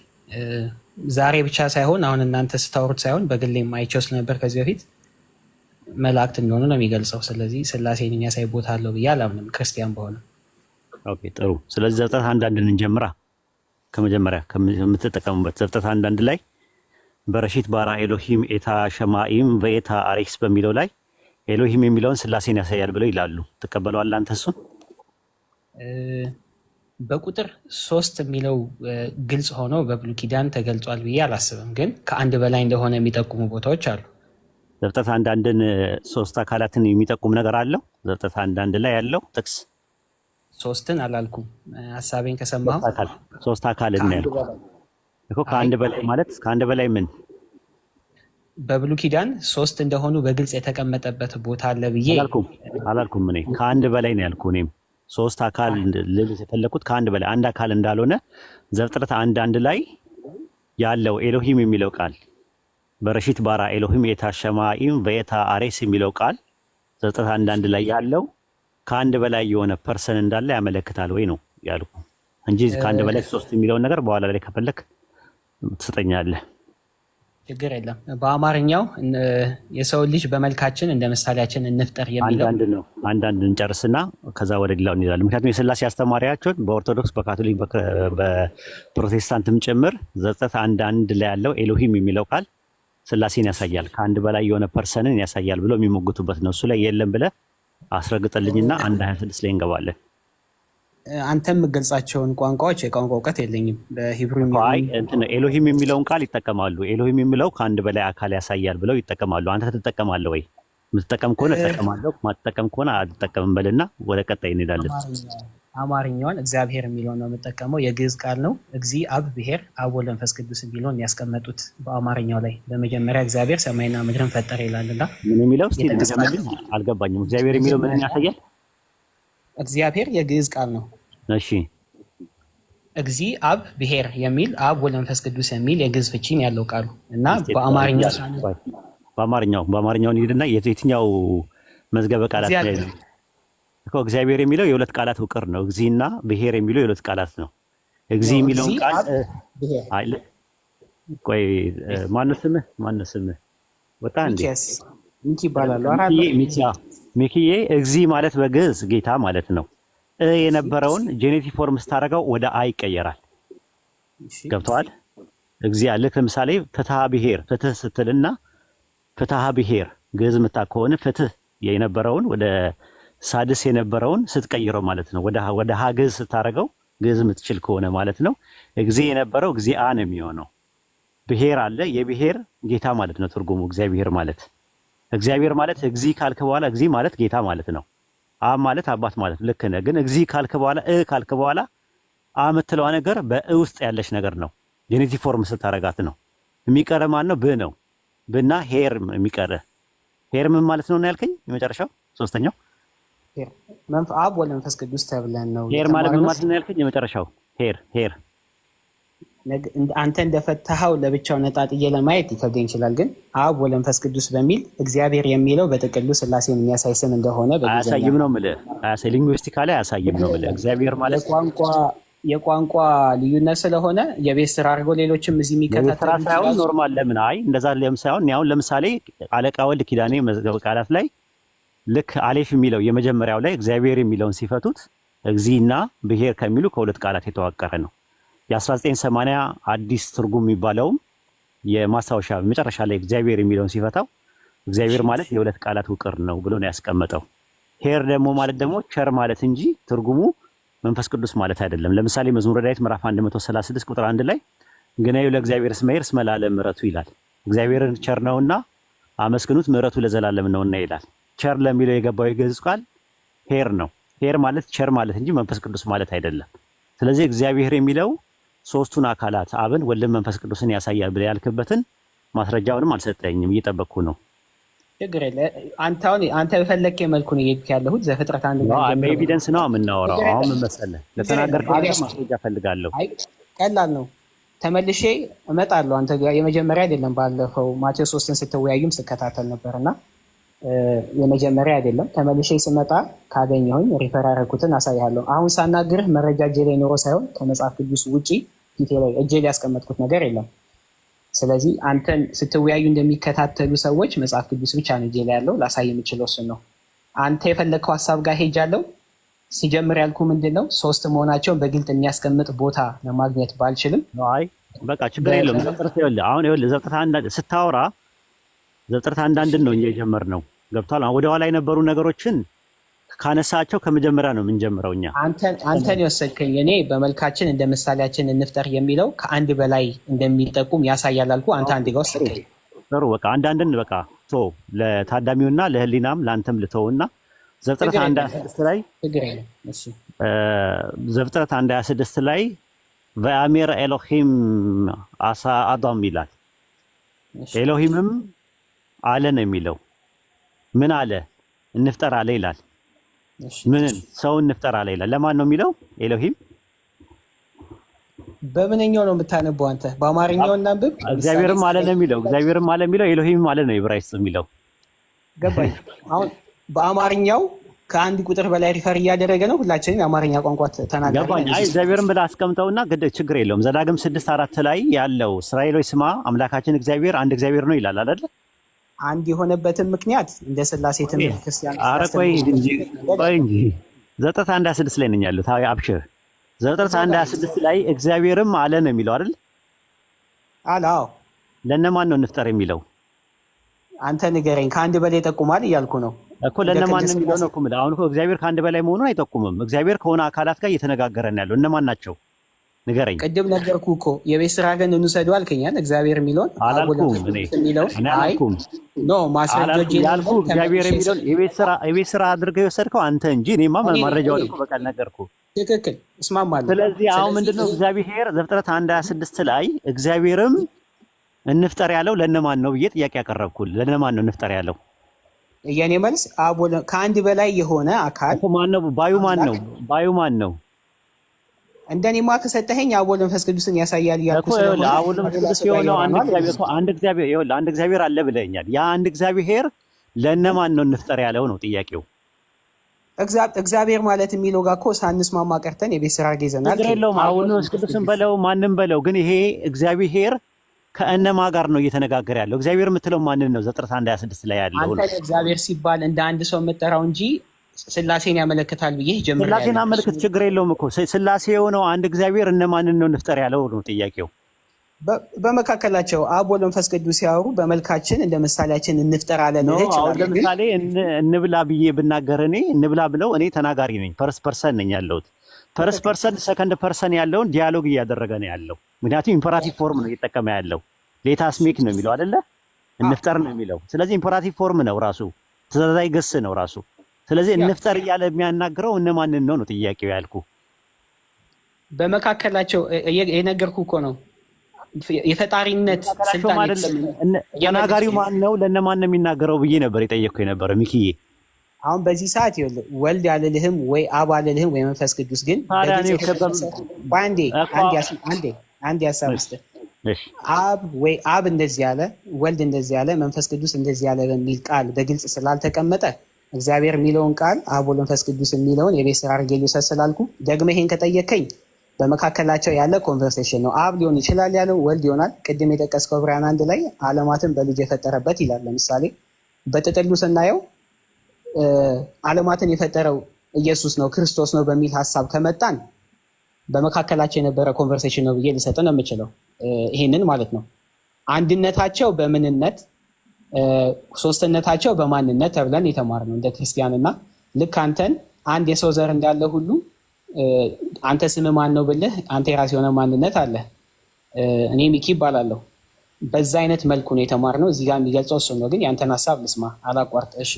ዛሬ ብቻ ሳይሆን አሁን እናንተ ስታወሩት ሳይሆን በግሌም አይቼው ስለነበር ከዚህ በፊት መላእክት እንደሆኑ ነው የሚገልጸው። ስለዚህ ስላሴን የሚያሳይ ቦታ አለው ብዬ አላምንም ክርስቲያን በሆነ። ኦኬ ጥሩ። ስለዚህ ዘፍጥረት 1:1 እንጀምራ። ከመጀመሪያ ከምትጠቀሙበት ዘፍጥረት 1:1 ላይ በረሺት ባራ ኤሎሂም ኤታ ሸማኢም በኤታ አሬክስ በሚለው ላይ ኤሎሂም የሚለውን ስላሴን ያሳያል ብለው ይላሉ። ትቀበለዋለህ አንተ እሱን? በቁጥር 3 የሚለው ግልጽ ሆኖ በብሉይ ኪዳን ተገልጿል ብዬ አላስብም፣ ግን ከአንድ በላይ እንደሆነ የሚጠቁሙ ቦታዎች አሉ። ዘፍጥረት 1:1ን 3 አካላትን የሚጠቁም ነገር አለው። ዘፍጥረት 1:1 ላይ ያለው ጥቅስ 3ን አላልኩም። ሐሳቤን ከሰማሁ 3 አካል ነው እኮ። ከአንድ በላይ ማለት ከአንድ በላይ ምን በብሉይ ኪዳን 3 እንደሆኑ በግልጽ የተቀመጠበት ቦታ አለ ብዬ አላልኩም። እኔ ከአንድ በላይ ነው ያልኩ። እኔም 3 አካል ልል የፈለኩት ከአንድ በላይ አንድ አካል እንዳልሆነ ዘፍጥረት 1:1 ላይ ያለው ኤሎሂም የሚለው ቃል በረሺት ባራ ኤሎሂም ኤታ ሸማኢም በኤታ አሬስ የሚለው ቃል ዘፍጥረት 1:1 ላይ ያለው ከአንድ በላይ የሆነ ፐርሰን እንዳለ ያመለክታል ወይ ነው ያልኩ እንጂ ከአንድ በላይ 3 የሚለውን ነገር በኋላ ላይ ከፈለክ ትሰጠኛለህ። ችግር የለም። በአማርኛው የሰው ልጅ በመልካችን እንደ ምሳሌያችን እንፍጠር የሚለው አንዳንድ እንጨርስና ከዛ ወደ ሌላው እንሄዳለን። ምክንያቱም የስላሴ አስተማሪያቸውን በኦርቶዶክስ፣ በካቶሊክ፣ በፕሮቴስታንትም ጭምር ዘፍጥረት 1:1 ላይ ያለው ኤሎሂም የሚለው ቃል ስላሴን ያሳያል፣ ከአንድ በላይ የሆነ ፐርሰንን ያሳያል ብሎ የሚሞግቱበት ነው። እሱ ላይ የለም ብለህ አስረግጠልኝና 1:26 ላይ እንገባለን። አንተ የምገልጻቸውን ቋንቋዎች የቋንቋ እውቀት የለኝም። በሂብሩ ኤሎሂም የሚለውን ቃል ይጠቀማሉ። ኤሎሂም የሚለው ከአንድ በላይ አካል ያሳያል ብለው ይጠቀማሉ። አንተ ትጠቀማለህ ወይ? የምትጠቀም ከሆነ እጠቀማለሁ፣ ማትጠቀም ከሆነ አልጠቀምም በልና ወደ ቀጣይ እንሄዳለን። አማርኛውን እግዚአብሔር የሚለውን ነው የምጠቀመው። የግዕዝ ቃል ነው። እግዚአብሔር አብ ወልድ መንፈስ ቅዱስ የሚለውን ያስቀመጡት በአማርኛው ላይ በመጀመሪያ እግዚአብሔር ሰማይና ምድርን ፈጠረ ይላልና ምን የሚለው እስቲ አልገባኝም። እግዚአብሔር የሚለው ምን ያሳያል? እግዚአብሔር የግዕዝ ቃል ነው። እሺ እግዚአብሔር የሚል አብ ወልድ መንፈስ ቅዱስ የሚል የግዕዝ ፍቺን ያለው ቃሉ እና በአማርኛው እንሂድና የትኛው መዝገበ ቃላት ላይ ነው እኮ እግዚአብሔር የሚለው የሁለት ቃላት ውቅር ነው። እግዚና ብሔር የሚለው የሁለት ቃላት ነው። እግዚ የሚለው ቃል አይደል? ቆይ ማነው ስምህ? ወጣ እንዴ? ሚኪ ይባላል። ሚኪዬ እግዚ ማለት በግዕዝ ጌታ ማለት ነው። የነበረውን ጄኔቲክ ፎርም ስታደርገው ወደ አይ ይቀየራል። ገብተዋል? እግዚ ልክ ለምሳሌ ፍትሐ ብሔር ፍትህ ስትልና ፍትሐ ብሔር ግዕዝ ምታ ከሆነ ፍትህ የነበረውን ወደ ሳድስ የነበረውን ስትቀይረው ማለት ነው። ወደ ሀ ግዕዝ ስታደርገው ግዕዝ የምትችል ከሆነ ማለት ነው። እግዚ የነበረው እግዚአ ነው የሚሆነው። ብሔር አለ፣ የብሔር ጌታ ማለት ነው ትርጉሙ እግዚአብሔር ማለት። እግዚአብሔር ማለት እግዚ ካልክ በኋላ እግዚ ማለት ጌታ ማለት ነው። አብ ማለት አባት ማለት ልክ ነህ። ግን እግዚ ካልክ በኋላ ካልክ በኋላ አ የምትለዋ ነገር በእ ውስጥ ያለች ነገር ነው። ጄኔቲክ ፎርም ስታረጋት ነው የሚቀረ ማን ነው? ብ ነው። ብና ሄር የሚቀረ ሄር ምን ማለት ነው ያልከኝ? የመጨረሻው ሶስተኛው አብ ወልድ መንፈስ ቅዱስ ተብለን ነው። ሄር ማለት ምን ማለት ነው ያልከኝ? የመጨረሻው ሄር አንተ እንደፈታኸው ለብቻው ነጣጥዬ ለማየት ሊከብደኝ ይችላል። ግን አብ ወልድ መንፈስ ቅዱስ በሚል እግዚአብሔር የሚለው በጥቅሉ ስላሴን የሚያሳይ ስም እንደሆነ አያሳይም ነው የምልህ። ሊንጉስቲካሊ አያሳይም ነው የምልህ። እግዚአብሔር ማለት የቋንቋ ልዩነት ስለሆነ የቤት ስራ አድርጎ ሌሎችም እዚህ የሚከታተሉ ሳይሆን ኖርማል። ለምን አይ እንደዛ ሳይሆን አሁን ለምሳሌ አለቃ ወልድ ኪዳኔ መዝገበ ቃላት ላይ ልክ አሌፍ የሚለው የመጀመሪያው ላይ እግዚአብሔር የሚለውን ሲፈቱት እግዚና ብሔር ከሚሉ ከሁለት ቃላት የተዋቀረ ነው። የ1980 አዲስ ትርጉም የሚባለውም የማስታወሻ መጨረሻ ላይ እግዚአብሔር የሚለውን ሲፈታው እግዚአብሔር ማለት የሁለት ቃላት ውቅር ነው ብሎ ነው ያስቀመጠው። ሄር ደግሞ ማለት ደግሞ ቸር ማለት እንጂ ትርጉሙ መንፈስ ቅዱስ ማለት አይደለም። ለምሳሌ መዝሙረ ዳዊት ምዕራፍ 136 ቁጥር 1 ላይ ግናዩ ለእግዚአብሔር እስመ ኄር እስመ ለዓለም ምሕረቱ ይላል። እግዚአብሔርን ቸር ነውና አመስግኑት ምሕረቱ ለዘላለም ነውና ይላል። ቸር ለሚለው የገባው የግዕዝ ቃል ሄር ነው። ሄር ማለት ቸር ማለት እንጂ መንፈስ ቅዱስ ማለት አይደለም። ስለዚህ እግዚአብሔር የሚለው ሶስቱን አካላት አብን፣ ወልድን፣ መንፈስ ቅዱስን ያሳያል ብለህ ያልክበትን ማስረጃውንም አልሰጠኝም፣ እየጠበቅኩ ነው። ችግር የለ። አንተ በፈለክ መልኩ ነው እየሄድክ ያለሁት። ዘፍጥረት አንድ በኤቪደንስ ነው የምናወራው። አሁን ምን መሰለህ ለተናገርከው ነገር ማስረጃ ፈልጋለሁ። ቀላል ነው። ተመልሼ እመጣለሁ አንተ ጋር። የመጀመሪያ አይደለም። ባለፈው ማቴዎስ 3ን ስትወያዩም ስከታተል ነበርና የመጀመሪያ አይደለም። ተመልሼ ስመጣ ካገኘሁኝ ሪፈር ያደረኩትን አሳይሃለሁ። አሁን ሳናግርህ መረጃ እጄ ላይ ኖሮ ሳይሆን ከመጽሐፍ ቅዱስ ውጪ ፊቴ ላይ እጄ ላይ ያስቀመጥኩት ነገር የለም። ስለዚህ አንተን ስትወያዩ እንደሚከታተሉ ሰዎች መጽሐፍ ቅዱስ ብቻ ነው እጄ ላይ ያለው። ላሳይ የምችለው እሱን ነው። አንተ የፈለግከው ሀሳብ ጋር ሄጃለሁ። ሲጀምር ያልኩ ምንድን ነው 3 መሆናቸውን በግልጥ የሚያስቀምጥ ቦታ ለማግኘት ባልችልም፣ አይ በቃ ችግር የለውም። አሁን ይኸውልህ ዘፍጥረት አንድ ስታወራ ዘፍጥረት አንዳንድን ነው እንጂ የጀመርነው ገብቷል። ወደ ኋላ የነበሩ ነገሮችን ካነሳቸው ከመጀመሪያ ነው የምንጀምረው እኛ። አንተን የወሰድከኝ እኔ በመልካችን እንደ ምሳሌያችን እንፍጠር የሚለው ከአንድ በላይ እንደሚጠቁም ያሳያል አልኩ። አንተ አንድ ጋር ወሰድከኝ። ጥሩ በቃ አንዳንድን በቃ ቶ ለታዳሚውና ለህሊናም ለአንተም ልተውና ዘፍጥረት 1:26 ላይ ዘፍጥረት 1:26 ላይ ወአሜር ኤሎሂም አሳ አዳም ይላል። ኤሎሂምም አለ ነው የሚለው። ምን አለ? እንፍጠር አለ ይላል። ምንን? ሰው እንፍጠር አለ ይላል። ለማን ነው የሚለው? ኤሎሂም። በምንኛው ነው የምታነበው አንተ? በአማርኛው እናንብብ። እግዚአብሔርም አለ ነው የሚለው። እግዚአብሔርም አለ የሚለው፣ ኤሎሂምም አለ ነው ዕብራይስጥ የሚለው። ገባኝ። አሁን በአማርኛው ከአንድ ቁጥር በላይ ሪፈር እያደረገ ነው። ሁላችንም የአማርኛ ቋንቋ ተናጋሪ። ገባኝ። አይ እግዚአብሔርን ብለህ አስቀምጠውና ችግር የለውም። ዘዳግም 6:4 ላይ ያለው እስራኤሎች ስማ አምላካችን እግዚአብሔር አንድ እግዚአብሔር ነው ይላል አይደል? አንድ የሆነበትን ምክንያት እንደ ሥላሴ ትምህርት ክርስቲያን። ኧረ ቆይ እንጂ ዘፍጥረት 1:26 ላይ ነኝ ያለሁት። አብሽር። ዘፍጥረት 1:26 ላይ እግዚአብሔርም አለ ነው የሚለው አይደል? አዎ። ለነማን ነው እንፍጠር የሚለው? አንተ ንገረኝ። ከአንድ በላይ ይጠቁማል እያልኩ ነው እኮ። ለነማን ነው የሚለው ነው እኮ የምልህ። አሁን እኮ እግዚአብሔር ከአንድ በላይ መሆኑን አይጠቁምም። እግዚአብሔር ከሆነ አካላት ጋር እየተነጋገረ ነው ያለው። እነማን ናቸው ንገረኝ። ቅድም ነገርኩህ እኮ የቤት ስራ ግን እንውሰዱ አልከኛል። እግዚአብሔር የሚለውን አላልኩም እኔ አላልኩም። ኖ ማስረጃዎች ያልኩህ እግዚአብሔር የሚለውን የቤት ስራ አድርገህ የወሰድከው አንተ እንጂ እኔማ መረጃውን እኮ በቃል ነገርኩህ። ትክክል፣ እስማማለሁ። ስለዚህ አሁን ምንድነው እግዚአብሔር ዘፍጥረት 1:26 ላይ እግዚአብሔርም እንፍጠር ያለው ለነማን ነው ብዬ ጥያቄ ያቀረብኩህ። ለነማን ነው እንፍጠር ያለው? የኔ መልስ ከአንድ በላይ የሆነ አካል እኮ ማን ነው? ባዩ ማን ነው? ባዩ ማን ነው? እንደኔማ ከሰጠኸኝ አብ ወልድ መንፈስ ቅዱስን ያሳያል እያልኩ ስለሆነ አብ ወልድ መንፈስ ቅዱስ የሆነው አንድ እግዚአብሔር አለ ብለኛል። ያ አንድ እግዚአብሔር ለነማን ነው እንፍጠር ያለው ነው ጥያቄው። እግዚአብሔር ማለት የሚለው ጋር እኮ ሳንስማማ ቀርተን የቤት ስራ ገይዘናል። ችግር የለውም። አብ ወልድ መንፈስ ቅዱስን በለው ማንም በለው፣ ግን ይሄ እግዚአብሔር ከእነማ ጋር ነው እየተነጋገረ ያለው? እግዚአብሔር የምትለው ማንን ነው? ዘፍጥረት 1:26 ላይ ያለው አንተ እግዚአብሔር ሲባል እንደ አንድ ሰው የምጠራው እንጂ ስላሴን ያመለክታል ብዬ ጀምሬ ስላሴን አመልክት። ችግር የለውም እኮ ስላሴ የሆነው አንድ እግዚአብሔር እነማንን ነው እንፍጠር ያለው ነው ጥያቄው። በመካከላቸው አብ ወልድ መንፈስ ቅዱስ ሲያወሩ በመልካችን እንደ ምሳሌያችን እንፍጠር አለ ነው። አሁን ለምሳሌ እንብላ ብዬ ብናገር እኔ እንብላ ብለው እኔ ተናጋሪ ነኝ። ፈርስት ፐርሰን ነኝ ያለሁት። ፈርስት ፐርሰን ሰከንድ ፐርሰን ያለውን ዲያሎግ እያደረገ ነው ያለው። ምክንያቱም ኢምፐራቲቭ ፎርም ነው እየተጠቀመ ያለው። ሌታስ ሜክ ነው የሚለው አይደለ? እንፍጠር ነው የሚለው። ስለዚህ ኢምፐራቲቭ ፎርም ነው ራሱ፣ ትእዛዛዊ ግስ ነው ራሱ። ስለዚህ እንፍጠር እያለ የሚያናግረው እነማንን ነው ነው ጥያቄው ያልኩ። በመካከላቸው የነገርኩ እኮ ነው። የፈጣሪነት ስልጣን አይደለም። ተናጋሪው ማን ነው? ለነማን ነው የሚናገረው ብዬ ነበር የጠየቅኩ የነበረው ሚኪዬ። አሁን በዚህ ሰዓት ይኸውልህ ወልድ አልልህም ወይ አብ አልልህም ወይ መንፈስ ቅዱስ፣ ግን አንድ ሀሳብ ውስጥ አብ ወይ አብ እንደዚህ ያለ ወልድ እንደዚህ ያለ መንፈስ ቅዱስ እንደዚህ ያለ በሚል ቃል በግልጽ ስላልተቀመጠ እግዚአብሔር የሚለውን ቃል አብ ወልድ መንፈስ ቅዱስ የሚለውን የቤት ስራ አድርጌ ልውሰድ ስላልኩ ደግመህ ይሄን ከጠየቀኝ በመካከላቸው ያለ ኮንቨርሴሽን ነው። አብ ሊሆን ይችላል ያለው ወልድ ይሆናል። ቅድም የጠቀስከው ዕብራውያን 1 ላይ ዓለማትን በልጅ የፈጠረበት ይላል። ለምሳሌ በጥቅሉ ስናየው ዓለማትን የፈጠረው ኢየሱስ ነው ክርስቶስ ነው በሚል ሀሳብ ከመጣን በመካከላቸው የነበረ ኮንቨርሴሽን ነው ብዬ ልሰጥ ነው የምችለው። ይሄንን ማለት ነው። አንድነታቸው በምንነት ሶስትነታቸው በማንነት ተብለን የተማርነው እንደ ክርስቲያንና ልክ አንተን አንድ የሰው ዘር እንዳለ ሁሉ አንተ ስም ማን ነው ብልህ አንተ የራስ የሆነ ማንነት አለ። እኔ ሚኪ ይባላለሁ። በዛ አይነት መልኩ ነው የተማርነው። እዚህ ጋር የሚገልጸው እሱ ነው። ግን ያንተን ሀሳብ ልስማ አላቋርጥ። እሺ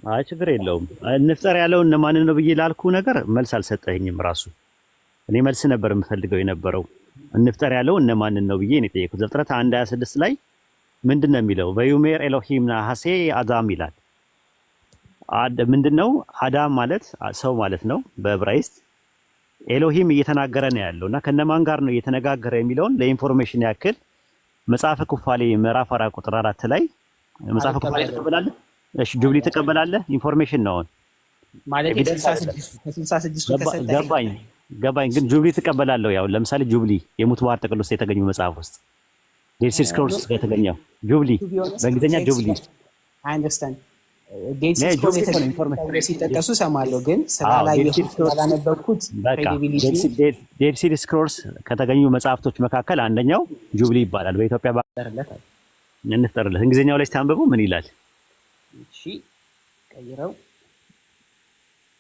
አይ ችግር የለውም። እንፍጠር ያለው እነማንን ነው ብዬ ላልኩ ነገር መልስ አልሰጠኝም ራሱ። እኔ መልስ ነበር የምፈልገው የነበረው። እንፍጠር ያለው እነማንን ነው ብዬ ነው የጠየኩት። ዘፍጥረት 1:26 ላይ ምንድን ነው የሚለው? በዩሜር ኤሎሂም ናሐሴ አዳም ይላል። ምንድን ነው አዳም ማለት ሰው ማለት ነው በዕብራይስጥ። ኤሎሂም እየተናገረ ነው ያለው እና ከነማን ጋር ነው እየተነጋገረ የሚለውን ለኢንፎርሜሽን ያክል መጽሐፈ ኩፋሌ ምዕራፍ 4 ቁጥር 4 ላይ መጽሐፈ ኩፋሌ ተቀበላለህ? እሺ ጁብሊ ተቀበላለህ? ኢንፎርሜሽን ነው ማለት ከ66 ገባኝ። ግን ጁብሊ ተቀበላለሁ። ያው ለምሳሌ ጁብሊ የሙት ባህር ጥቅል ውስጥ የተገኙ መጽሐፍ ውስጥ ዴድ ሲ ስክሮልስ ውስጥ የተገኘው ጁብሊ በእንግሊዝኛ ጁብሊ ሲጠቀሱ ሰማለሁ፣ ግን ስላላነበብኩት ዴድ ሲ ስክሮልስ ከተገኙ መጽሐፍቶች መካከል አንደኛው ጁብሊ ይባላል። በኢትዮጵያ እንፍጠርለት። እንግሊዝኛው ላይ ስታንብቡ ምን ይላል? እሺ ቀይረው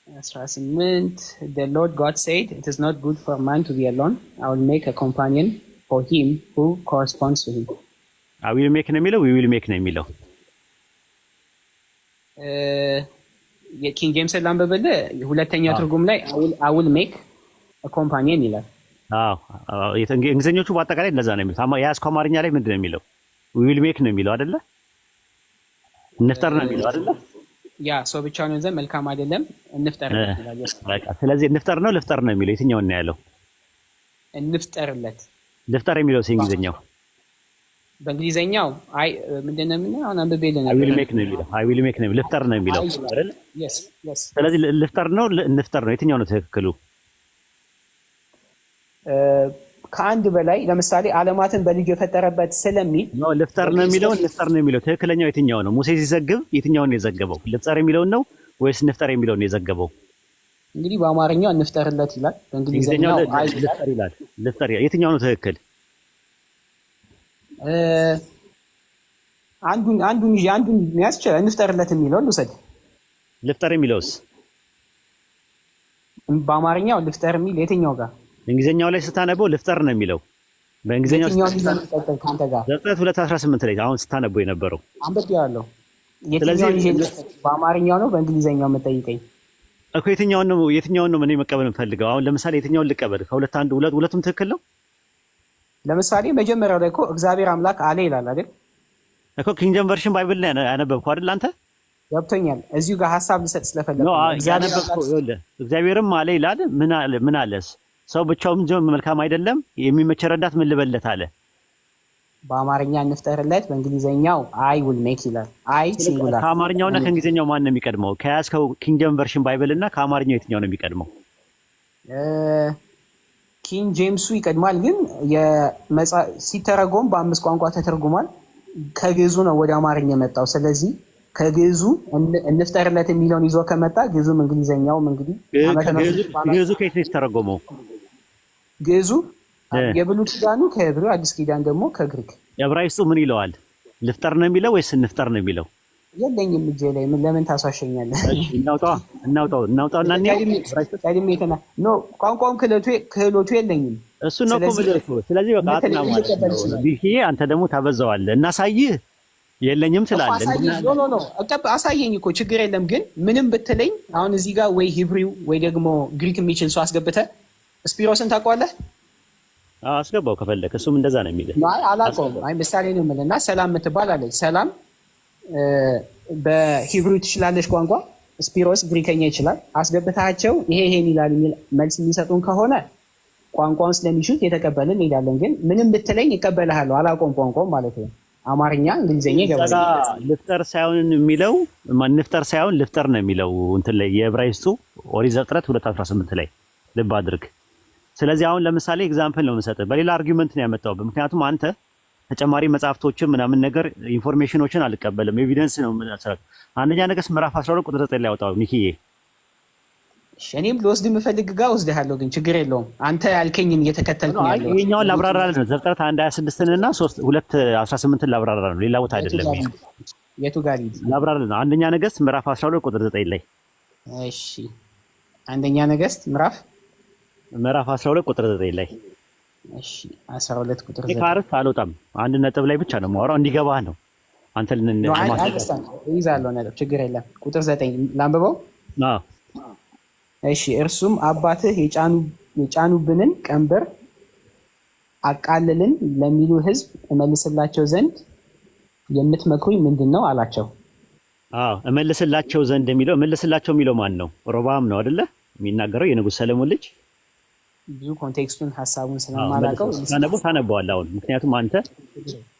18 The Lord God said, it is not good for man to be alone. I will make a companion for him who corresponds to him. I will make ነው የሚለው we will make ነው የሚለው የኪንግ ጄምስ ላንብብልህ። ሁለተኛው ትርጉም ላይ I will make a companion ይላል። እንግሊዝኞቹ በአጠቃላይ እንደዛ ነው የሚሉት። የያዝከው አማርኛ ላይ ምንድን ነው የሚለው? we will make ነው የሚለው አይደለ? እንፍጠር ነው የሚለው አይደለ? ያ ሰው ብቻውን ዘንድ መልካም አይደለም፣ እንፍጠርለት ይላል። በቃ ስለዚህ እንፍጠር ነው ልፍጠር ነው የሚለው የትኛውን ነው ያለው? እንፍጠርለት። ልፍጠር የሚለው እንግሊዝኛው በእንግሊዝኛው አይ ምንድነው የሚለው? አሁን አንብቤልህ ነበር። I will make ነው የሚለው I will make ነው ልፍጠር ነው የሚለው አይደል? yes ስለዚህ ልፍጠር ነው እንፍጠር ነው የትኛው ነው ትክክሉ? ከአንድ በላይ ለምሳሌ ዓለማትን በልጁ የፈጠረበት ስለሚል ነው ልፍጠር ነው የሚለው ልፍጠር ነው የሚለው ትክክለኛው የትኛው ነው? ሙሴ ሲዘግብ የትኛውን ነው የዘገበው? ልፍጠር የሚለውን ነው ወይስ እንፍጠር የሚለውን ነው የዘገበው? እንግዲህ በአማርኛው እንፍጠርለት ይላል፣ በእንግሊዝኛው ልፍጠር ይላል። ልፍጠር የትኛው ነው ትክክል? አንዱን የሚያስችል እንፍጠርለት የሚለውን ልውሰድ። ልፍጠር የሚለውስ በአማርኛው ልፍጠር የሚል የትኛው ጋር? እንግሊዝኛው ላይ ስታነበው ልፍጠር ነው የሚለው። በእንግሊዝኛው ዘፍጥረት 2:18 ላይ አሁን ስታነበው የነበረው አንብቤዋለሁ። በአማርኛው ነው በእንግሊዝኛው የምጠይቀኝ እኮ የትኛውን ነው እኔ መቀበል የምፈልገው? አሁን ለምሳሌ የትኛውን ልቀበል? ከሁለት አንዱ ሁለቱም ትክክል ነው። ለምሳሌ መጀመሪያው ላይ እኮ እግዚአብሔር አምላክ አለ ይላል አይደል? እኮ ኪንግ ጄምስ ቨርሽን ባይብል ላይ ያነበብከው አይደል አንተ? ገብቶኛል። እዚሁ ጋር ሐሳብ ልሰጥ ስለፈለኩ ነው። እግዚአብሔርም አለ ይላል። ምን አለስ? ሰው ብቻውን መልካም አይደለም፣ የሚመች ረዳት ምን ልበለት አለ። በአማርኛ እንፍጠርለት፣ በእንግሊዝኛው አይ ዊል ሜክ ይላል። አይ ሲንጉላር። ከአማርኛውና ከእንግሊዝኛው ማን ነው የሚቀድመው? ከያዝከው ኪንግ ጄምስ ቨርሽን ባይብል እና ከአማርኛው የትኛው ነው የሚቀድመው? ኪንግ ጄምሱ ይቀድማል፣ ግን ሲተረጎም በ5 ቋንቋ ተተርጉሟል። ከግዕዙ ነው ወደ አማርኛ የመጣው። ስለዚህ ከግዕዙ እንፍጠርለት የሚለውን ይዞ ከመጣ ግዕዙም እንግሊዝኛውም እንግዲህ ግዕዙ ከየት ነው የተተረጎመው? ግዕዙ የብሉይ ኪዳኑ ከዕብራዊ፣ አዲስ ኪዳን ደግሞ ከግሪክ። ዕብራይስጡ ምን ይለዋል? ልፍጠር ነው የሚለው ወይስ እንፍጠር ነው የሚለው? የለኝም እጄ ላይ ለምን ታሳሸኛለህ? እናውጣውና ቋንቋውም ክህሎቱ የለኝም። እሱ ነው እኮ የምልህ። ስለዚህ በቃ አጥና ማለት ነው። ይሄ አንተ ደግሞ ታበዛዋለህ። እናሳይህ የለኝም ትላለህ። ኖ አሳየኝ እኮ ችግር የለም። ግን ምንም ብትለኝ አሁን እዚህ ጋር ወይ ሂብሪው ወይ ደግሞ ግሪክ የሚችል ሰው አስገብተህ ስፒሮስን ታውቀዋለህ? አስገባው ከፈለክ። እሱም እንደዛ ነው የሚልህ። አይ አላውቀውም። አይ ምሳሌ ነው የምልህ። እና ሰላም የምትባል አለች። ሰላም በሂብሪው ትችላለች ቋንቋ፣ ስፒሮስ ግሪከኛ ይችላል። አስገብታቸው ይሄን ይላል የሚል መልስ የሚሰጡን ከሆነ ቋንቋውን ስለሚሹት የተቀበልን እንሄዳለን። ግን ምንም ብትለኝ ይቀበልሃለሁ። አላውቀውም ቋንቋውን ማለት ነው። አማርኛ፣ እንግሊዝኛ ይገባል። ልፍጠር ሳይሆን የሚለው ንፍጠር ሳይሆን ልፍጠር ነው የሚለው እንትን ላይ የዕብራይስጡ ኦሪት ዘፍጥረት 2:18 ላይ ልብ አድርግ። ስለዚህ አሁን ለምሳሌ ኤግዛምፕል ነው የምሰጥህ። በሌላ አርጊውመንት ነው ያመጣው። ምክንያቱም አንተ ተጨማሪ መጽሐፍቶችን ምናምን ነገር ኢንፎርሜሽኖችን አልቀበልም፣ ኤቪደንስ ነው የምናሰራው። አንደኛ ነገሥት ምዕራፍ 12 ቁጥር 9 ላይ ያወጣው ሚኪዬ። እኔም ልወስድ የምፈልግ ጋር ወስድሃለሁ፣ ግን ችግር የለውም። አንተ ያልከኝን እየተከተልኩ ነው ያለው። ይሄኛውን ላብራራልህ ነው። ዘፍጥረት 1:26 እና 2:18 ላብራራልህ ነው፣ ሌላ ቦታ አይደለም። የቱ ጋር ሂድ ላብራራልህ ነው። አንደኛ ነገሥት ምዕራፍ 12 ቁጥር 9 ላይ። እሺ አንደኛ ነገሥት ምዕራፍ 12 ቁጥር 9 ላይ። እሺ 12 ቁጥር 9 ካርስ አልወጣም። አንድ ነጥብ ላይ ብቻ ነው የማወራው፣ እንዲገባህ ነው። አንተ ይዛለሁ ነጥብ፣ ችግር የለም። ቁጥር 9 ላንብበው። እሺ እርሱም አባትህ የጫኑብንን ቀንበር አቃልልን ለሚሉ ሕዝብ እመልስላቸው ዘንድ የምትመክሩኝ ምንድነው አላቸው። እመልስላቸው ዘንድ እመልስላቸው የሚለው ማን ነው? ሮብዓም ነው አይደለ? የሚናገረው የንጉሥ ሰለሞን ልጅ። ብዙ ኮንቴክስቱን ሀሳቡን ስለማላውቀው ታነበዋለህ አሁን። ምክንያቱም አንተ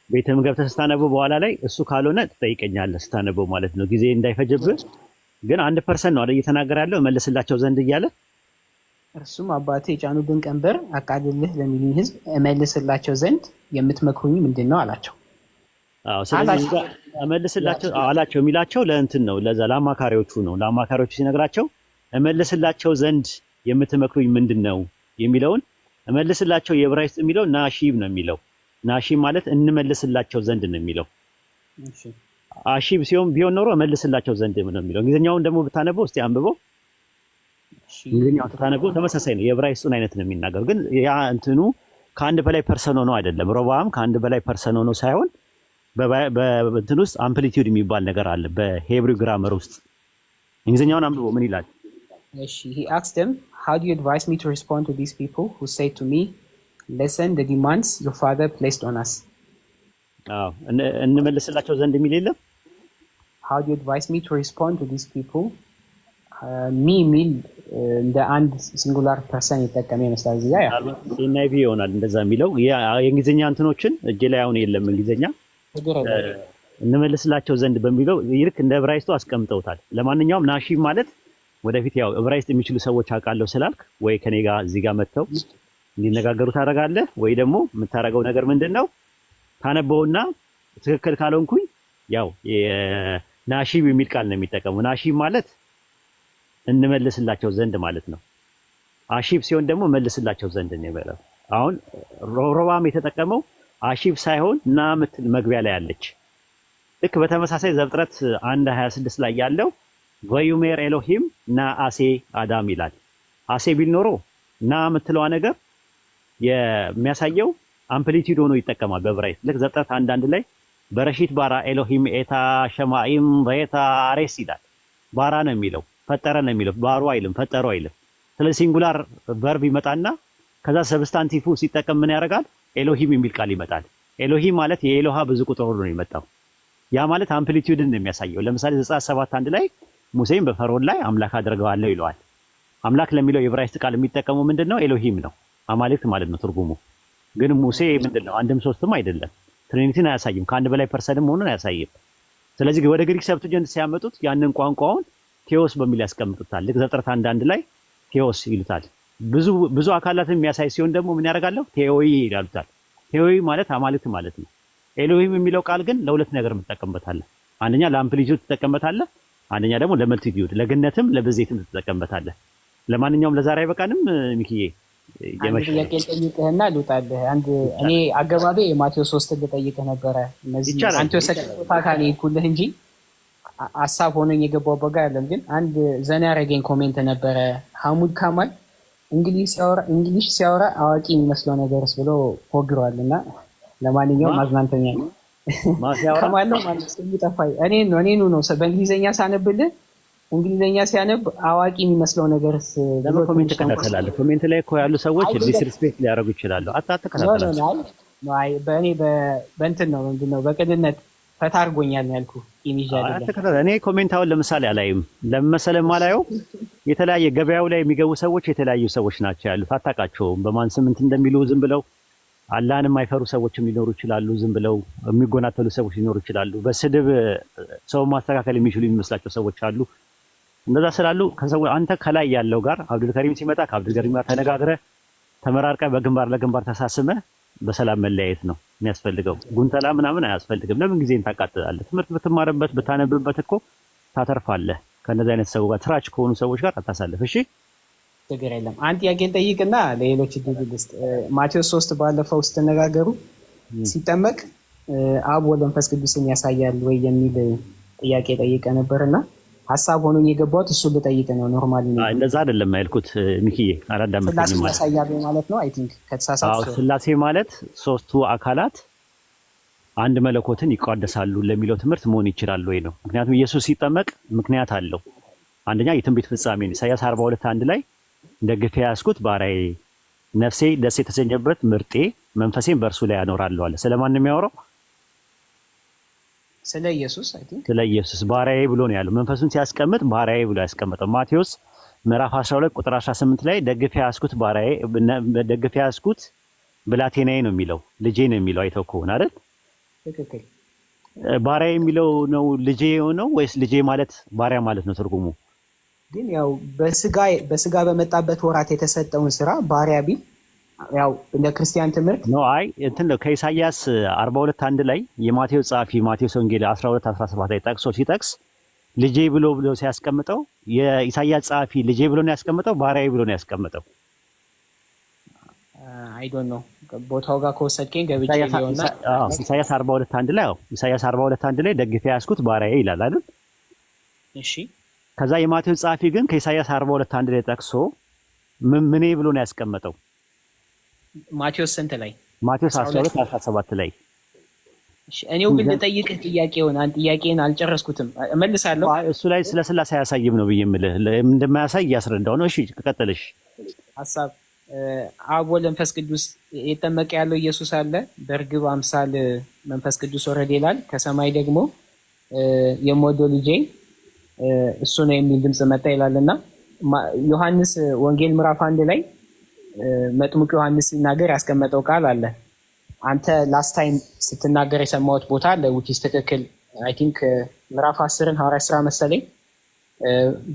ቤትም ገብተህ ስታነበው በኋላ ላይ እሱ ካልሆነ ትጠይቀኛለህ ስታነበው ማለት ነው፣ ጊዜ እንዳይፈጅብህ። ግን 1% ነው አይደል እየተናገረ ያለው እመልስላቸው ዘንድ እያለ። እርሱም አባቴ የጫኑብን ቀንበር አቃልልህ ለሚሉኝ ሕዝብ እመልስላቸው ዘንድ የምትመክሩኝ ምንድን ነው አላቸው። ስለዚህ እመልስላቸው አላቸው የሚላቸው ለእንትን ነው፣ ለዛ ለአማካሪዎቹ ነው። ለአማካሪዎቹ ሲነግራቸው እመልስላቸው ዘንድ የምትመክሩኝ ምንድን ነው የሚለውን እመልስላቸው የዕብራይስጥ የሚለው ናሺብ ነው የሚለው። ናሺብ ማለት እንመልስላቸው ዘንድ ነው የሚለው። አሺብ ቢሆን ኖሮ እመልስላቸው ዘንድ ነው የሚለው። እንግሊዝኛውን ደግሞ ብታነበው እስቲ አንብበው። እንግሊዝኛውን ብታነበው ተመሳሳይ ነው፣ የዕብራይስጡን አይነት ነው የሚናገር። ግን ያ እንትኑ ከአንድ በላይ ፐርሰን ሆኖ አይደለም። ሮብዓም ከአንድ በላይ ፐርሰን ሆኖ ሳይሆን በእንትን ውስጥ አምፕሊቲዩድ የሚባል ነገር አለ በሄብሪው ግራመር ውስጥ። እንግሊዝኛውን አንብበው ምን ይላል? He asked them, how do you advise me to respond to these people who say to me, listen the demands your father placed on us? እንመልስላቸው ዘንድ የሚል የለም። How do you advise me to respond to these people? me የሚል እንደ አንድ ሲንጉላር ፐርሰን የተጠቀመ ይመስላል እዚህ ጋር። ኤንአይቪ ይሆናል እንደዛ የሚለው። የእንግሊዝኛ እንትኖችን እጄ ላይ አሁን የለም እንግሊዝኛ። እንመልስላቸው ዘንድ በሚለው ይልክ እንደ ዕብራይስጡ አስቀምጠውታል። ለማንኛውም ናሺብ ማለት ወደፊት ያው ዕብራይስጥ የሚችሉ ሰዎች አውቃለሁ ስላልክ ወይ ከኔ ጋር እዚህ ጋር መጥተው እንዲነጋገሩ ታደርጋለህ፣ ወይ ደግሞ የምታደርገው ነገር ምንድነው ታነበውና ትክክል ካልሆንኩኝ ያው ናሺብ የሚል ቃል ነው የሚጠቀሙ። ናሺብ ማለት እንመልስላቸው ዘንድ ማለት ነው። አሺብ ሲሆን ደግሞ መልስላቸው ዘንድ ነው የሚለው። አሁን ሮብዓም የተጠቀመው አሺብ ሳይሆን ና ምትል መግቢያ ላይ አለች። ልክ በተመሳሳይ ዘፍጥረት 1:26 ላይ ያለው ወዩሜር ኤሎሂም ና አሴ አዳም ይላል። አሴ ቢል ኖሮ ና ምትለዋ ነገር የሚያሳየው አምፕሊቲዩድ ሆኖ ይጠቀማል በዕብራይስጥ። ልክ ዘፍጥረት 1:1 ላይ በረሺት ባራ ኤሎሂም ኤታ ሸማኢም ወኤታ አሬስ ይላል። ባራ ነው የሚለው፣ ፈጠረ ነው የሚለው። ባሩ አይልም፣ ፈጠሩ አይልም። ስለዚህ ሲንጉላር ቨርብ ይመጣና ከዛ ሰብስታንቲፉ ሲጠቀም ምን ያደርጋል? ኤሎሂም የሚል ቃል ይመጣል። ኤሎሂም ማለት የኤሎሃ ብዙ ቁጥር ሆኖ ነው የመጣው። ያ ማለት አምፕሊቲዩድን ነው የሚያሳየው። ለምሳሌ ዘጸአት 7:1 ላይ ሙሴን በፈርዖን ላይ አምላክ አድርገዋለሁ ይለዋል። አምላክ ለሚለው የዕብራይስጥ ቃል የሚጠቀመው ምንድነው? ኤሎሂም ነው፣ አማልክት ማለት ነው ትርጉሙ። ግን ሙሴ ምንድነው? አንድም ሶስትም አይደለም፣ ትሪኒቲን አያሳይም፣ ከአንድ በላይ ፐርሰንም መሆኑን አያሳይም። ስለዚህ ወደ ግሪክ ሰብስቲዩት ሲያመጡት ያንን ቋንቋውን ቴዎስ በሚል ያስቀምጡታል። ልክ ዘፍጥረት 1:1 ላይ ቴዎስ ይሉታል። ብዙ አካላትን የሚያሳይ ሲሆን ደግሞ ምን ያደርጋለሁ? ቴዎይ ይላሉታል። ቴዎይ ማለት አማልክት ማለት ነው። ኤሎሂም የሚለው ቃል ግን ለሁለት ነገር የምትጠቀምበታለህ። አንደኛ ለአምፕሊቲዩድ ትጠቀምበታለህ፣ አንደኛ ደግሞ ለመልቲቲዩድ ለግነትም ለብዜትም ትጠቀምበታለህ። ለማንኛውም ለዛሬ አይበቃንም ሚኪዬ? አንድ ጥያቄ ልጠይቅህና ልውጣልህ። እኔ አገባቤ የማቴዎስ 3 ልጠይቅህ ነበረ። እነዚህ አንተ ወሰድኩት ካኔ ኩልህ እንጂ ሀሳብ ሆነኝ የገባው ያለም። ግን አንድ ዘና ያረገኝ ኮሜንት ነበረ። ሐሙድ ካማል እንግሊሽ ሲያወራ አዋቂ የሚመስለው ነገርስ ብሎ ፎግሯል። እና ለማንኛውም አዝናንተኛ ነው ከማለው ማለት ጠፋኝ። እኔኑ ነው በእንግሊዝኛ ሳነብልህ እንግሊዝኛ ሲያነብ አዋቂ የሚመስለው ነገርስ ለምን ኮሜንት ተከታተላለህ? ኮሜንት ላይ እኮ ያሉ ሰዎች ዲስሪስፔክት ሊያደርጉ ይችላሉ። አትከታተላለህ። በእኔ በእንትን ነው ምንድነው በቅንነት ፈታ አድርጎኛል ነው ያልኩህ። እኔ ኮሜንት አሁን ለምሳሌ አላይም። ለመሰለም ማላየው የተለያየ ገበያው ላይ የሚገቡ ሰዎች የተለያዩ ሰዎች ናቸው ያሉት። አታውቃቸውም በማን ስምንት እንደሚሉ ዝም ብለው አላህን የማይፈሩ ሰዎችም ሊኖሩ ይችላሉ። ዝም ብለው የሚጎናተሉ ሰዎች ሊኖሩ ይችላሉ። በስድብ ሰው ማስተካከል የሚችሉ የሚመስላቸው ሰዎች አሉ። እንደዛ ስላሉ ከሰው አንተ ከላይ ያለው ጋር አብዱልከሪም ሲመጣ ከአብዱልከሪም ጋር ተነጋግረህ ተመራርቀህ በግንባር ለግንባር ተሳስመህ በሰላም መለያየት ነው የሚያስፈልገው። ጉንተላ ምናምን አያስፈልግም። ለምን ጊዜን ታቃጥላለህ? ትምህርት ብትማርበት ብታነብበት እኮ ታተርፋለህ። ከነዚህ አይነት ሰው ጋር ትራች ከሆኑ ሰዎች ጋር አታሳልፍ። እሺ ችግር የለም። አንድ ጥያቄ ጠይቅና ለሌሎች ድል ውስጥ ማቴዎስ 3 ባለፈው ስትነጋገሩ ሲጠመቅ አብ ወልድ መንፈስ ቅዱስን ያሳያል ወይ የሚል ጥያቄ ጠይቀ ነበርና ሀሳብ ሆኖ የገባሁት እሱን ልጠይቅ ነው። ኖርማሊ ነው እንደዛ አይደለም ያልኩት ሚኪዬ፣ አላዳመጥኝም ማለት ያሳያል ማለት ነው። አይ ቲንክ ከተሳሳትኩ ስላሴ ማለት ሶስቱ አካላት አንድ መለኮትን ይቋደሳሉ ለሚለው ትምህርት መሆን ይችላል ወይ ነው። ምክንያቱም ኢየሱስ ሲጠመቅ ምክንያት አለው። አንደኛ የትንቢት ፍጻሜ ነው። ኢሳይያስ 42:1 ላይ ደግፌ ያዝኩት ባሪያዬ፣ ነፍሴ ደስ የተሰኘበት ምርጤ፣ መንፈሴን በእርሱ ላይ ያኖራለሁ አለ። ስለማን ነው የሚያወራው? ስለ ኢየሱስ አይ ቲንክ ስለ ኢየሱስ ባሪያዬ ብሎ ነው ያለው። መንፈሱን ሲያስቀምጥ ባሪያዬ ብሎ ያስቀመጠው ማቴዎስ ምዕራፍ 12 ቁጥር 18 ላይ ደግፌ ያስኩት ባሪያዬ ደግፌ ያስኩት ብላቴናዬ ነው የሚለው፣ ልጄ ነው የሚለው አይተው ከሆነ አይደል? ትክክል። ባሪያዬ የሚለው ነው ልጄ የሆነው ወይስ ልጄ ማለት ባሪያ ማለት ነው ትርጉሙ? ግን ያው በስጋ በመጣበት ወራት የተሰጠውን ስራ ባሪያ ቢል ያው እንደ ክርስቲያን ትምህርት ነው። አይ እንትን ነው ከኢሳይያስ 42:1 ላይ የማቴዎስ ጸሐፊ ማቴዎስ ወንጌል 12:17 ላይ ሲጠቅስ ልጄ ብሎ ሲያስቀምጠው የኢሳይያስ ጸሐፊ ልጄ ብሎ ነው ያስቀምጠው ባሪያዬ ብሎ ነው ያስቀምጠው? አይ ዶንት ኖ ቦታው ጋር ከወሰድከኝ ገብቼ ሊሆንና ኢሳይያስ 42:1 ላይ ኢሳይያስ 42:1 ላይ ደግፌ ያስኩት ባሪያዬ ይላል አይደል? እሺ። ከዛ የማቴዎስ ጸሐፊ ግን ከኢሳይያስ 42:1 ላይ ጠቅሶ ምኔ ብሎ ነው ያስቀመጠው? ማቴዎስ ስንት ላይ? ማቴዎስ 12:17 ላይ። እሺ እኔው ግን ልጠይቅህ ጥያቄውን አንድ ጥያቄን አልጨረስኩትም እመልሳለሁ። እሱ ላይ ስለ ስላሴ አያሳይም ነው ብዬ የምልህ እንደማያሳይ እያስረዳው ነው። እሺ ቀጥልሽ። ሐሳብ አብ ወልድ መንፈስ ቅዱስ የተጠመቀ ያለው ኢየሱስ አለ። በርግብ አምሳል መንፈስ ቅዱስ ወረደ ይላል። ከሰማይ ደግሞ የምወደው ልጄ እሱ ነው የሚል ድምፅ መጣ ይላልና ዮሐንስ ወንጌል ምዕራፍ 1 ላይ መጥምቁ ዮሐንስ ሲናገር ያስቀመጠው ቃል አለ። አንተ ላስት ታይም ስትናገር የሰማሁት ቦታ አለ which is ትክክል። አይ ቲንክ ምዕራፍ 10 ሐዋርያት ሥራ መሰለኝ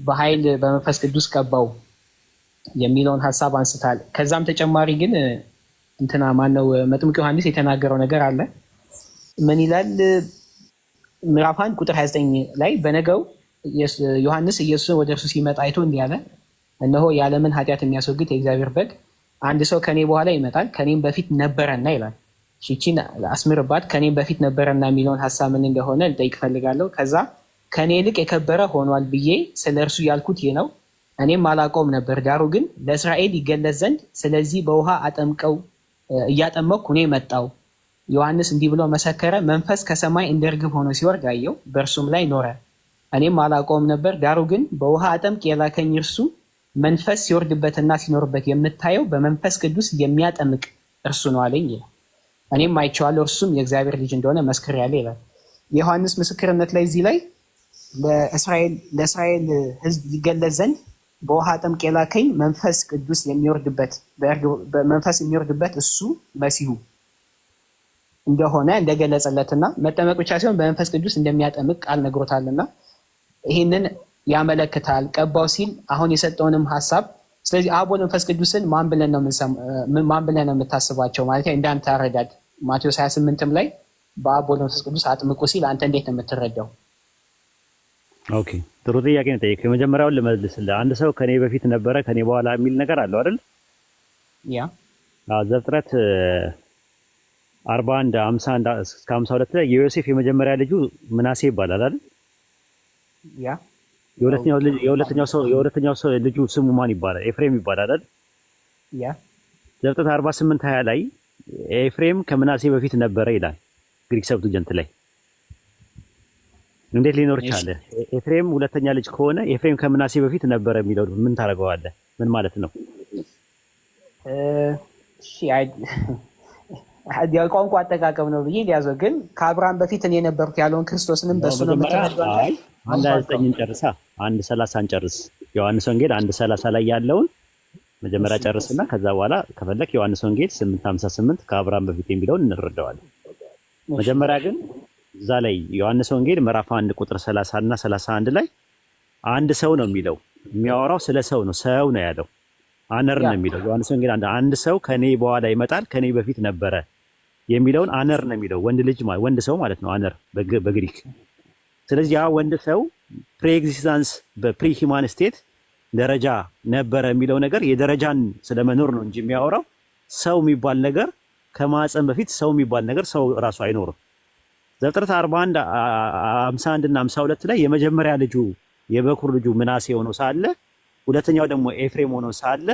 በኃይል በመንፈስ ቅዱስ ቀባው የሚለውን ሐሳብ አንስታል። ከዛም ተጨማሪ ግን እንትና ማነው መጥምቁ ዮሐንስ የተናገረው ነገር አለ። ምን ይላል? ምዕራፍ 1 ቁጥር 29 ላይ በነገው ዮሐንስ ኢየሱስን ወደ እርሱ ሲመጣ አይቶ እንዲህ አለ፣ እነሆ የዓለምን ኃጢአት የሚያስወግድ የእግዚአብሔር በግ፣ አንድ ሰው ከኔ በኋላ ይመጣል ከኔም በፊት ነበረና ይላል። እቺን አስምርባት። ከኔም በፊት ነበረና የሚለውን ሐሳብ ምን እንደሆነ ልጠይቅ ፈልጋለሁ። ከዛ ከኔ ይልቅ የከበረ ሆኗል ብዬ ስለ እርሱ ያልኩት ይህ ነው፣ እኔም አላውቀውም ነበር፣ ዳሩ ግን ለእስራኤል ይገለጽ ዘንድ ስለዚህ በውሃ እያጠመቅኩ እኔ መጣሁ። ዮሐንስ እንዲህ ብሎ መሰከረ፣ መንፈስ ከሰማይ እንደ ርግብ ሆኖ ሲወርድ አየሁ፣ በእርሱም ላይ ኖረ። እኔም አላውቀውም ነበር፣ ዳሩ ግን በውሃ አጠምቅ የላከኝ እርሱ መንፈስ ሲወርድበትና ሲኖርበት የምታየው በመንፈስ ቅዱስ የሚያጠምቅ እርሱ ነው አለኝ ይላል። እኔም አይቼዋለሁ፣ እርሱም የእግዚአብሔር ልጅ እንደሆነ መስክሬአለሁ ይላል። የዮሐንስ ምስክርነት ላይ እዚህ ላይ ለእስራኤል ሕዝብ ይገለጽ ዘንድ በውሃ አጠምቅ የላከኝ መንፈስ ቅዱስ መንፈስ የሚወርድበት እሱ መሲሁ እንደሆነ እንደገለጸለትና መጠመቅ ብቻ ሲሆን በመንፈስ ቅዱስ እንደሚያጠምቅ ቃል ነግሮታልና ይህንን ያመለክታል። ቀባው ሲል አሁን የሰጠውንም ሐሳብ። ስለዚህ አብ ወልድ መንፈስ ቅዱስን ማን ብለን ነው የምታስባቸው? ማለት እንዳንተ አረዳድ ማቴዎስ 28ም ላይ በአብ ወልድ መንፈስ ቅዱስ አጥምቁ ሲል አንተ እንዴት ነው የምትረዳው? ኦኬ ጥሩ ጥያቄ ነው ጠየቅ። የመጀመሪያውን ልመልስልህ። አንድ ሰው ከኔ በፊት ነበረ ከኔ በኋላ የሚል ነገር አለው አይደል? ያ ዘፍጥረት 41 51 እስከ 52 ላይ የዮሴፍ የመጀመሪያ ልጁ ምናሴ ይባላል አይደል? ያ የሁለተኛው ሰው ልጁ ስሙ ማን ይባላል? ኤፍሬም ይባላል አይደል? ያ ዘፍጥረት 48 20 ላይ ኤፍሬም ከምናሴ በፊት ነበረ ይላል ግሪክ ሰብቱጀንት ላይ። እንዴት ሊኖር ቻለ? ኤፍሬም ሁለተኛ ልጅ ከሆነ ኤፍሬም ከምናሴ በፊት ነበረ የሚለው ምን ታደርገዋለህ? ምን ማለት ነው? ቋንቋ አጠቃቀም ነው ብዬ ሊያዘው። ግን ከአብርሃም በፊት እኔ ነበርኩ ያለውን ክርስቶስንም በሱ ነው የምትረዳው። አንድ 29 ጨርሳ 1:30 ጨርስ። ዮሐንስ ወንጌል 1:30 ላይ ያለውን መጀመሪያ ጨርስና ከዛ በኋላ ከፈለክ ዮሐንስ ወንጌል 8:58 ከአብርሃም በፊት የሚለውን እንረዳዋለን። መጀመሪያ ግን እዛ ላይ ዮሐንስ ወንጌል ምዕራፍ 1 ቁጥር 30 እና 31 ላይ አንድ ሰው ነው የሚለው፣ የሚያወራው ስለ ሰው ነው። ሰው ነው ያለው፣ አነር ነው የሚለው። ዮሐንስ ወንጌል አንድ ሰው ከኔ በኋላ ይመጣል ከኔ በፊት ነበረ የሚለውን አነር ነው የሚለው። ወንድ ልጅ ማለት ወንድ ሰው ማለት ነው አነር በግሪክ። ስለዚህ ያ ወንድ ሰው ፕሪኤግዚስተንስ በፕሪ ሂማን ስቴት ደረጃ ነበረ የሚለው ነገር የደረጃን ስለመኖር ነው እንጂ የሚያወራው ሰው የሚባል ነገር ከማፀን በፊት ሰው የሚባል ነገር ሰው ራሱ አይኖርም። ዘፍጥረት 41 51 እና 52 ላይ የመጀመሪያ ልጁ የበኩር ልጁ ምናሴ ሆኖ ሳለ ሁለተኛው ደግሞ ኤፍሬም ሆኖ ሳለ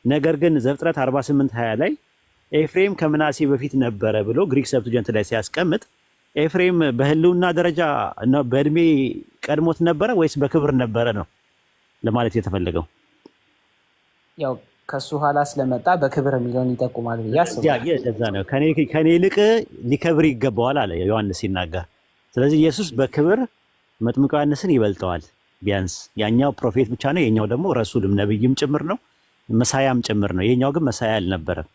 ነገር ግን ዘፍጥረት 48 20 ላይ ኤፍሬም ከምናሴ በፊት ነበረ ብሎ ግሪክ ሰብቱጀንት ላይ ሲያስቀምጥ ኤፍሬም በህልውና ደረጃ እና በእድሜ ቀድሞት ነበረ ወይስ በክብር ነበረ ነው ለማለት የተፈለገው? ያው ከሱ ኋላ ስለመጣ በክብር የሚለውን ይጠቁማል ብዬ አስባለሁ። ያ ለዛ ነው ከኔ ይልቅ ሊከብር ይገባዋል አለ ዮሐንስ ሲናገር። ስለዚህ ኢየሱስ በክብር መጥምቁ ዮሐንስን ይበልጠዋል። ቢያንስ ያኛው ፕሮፌት ብቻ ነው፣ የኛው ደግሞ ረሱልም ነብይም ጭምር ነው፣ መሳያም ጭምር ነው። የኛው ግን መሳያ አልነበረም።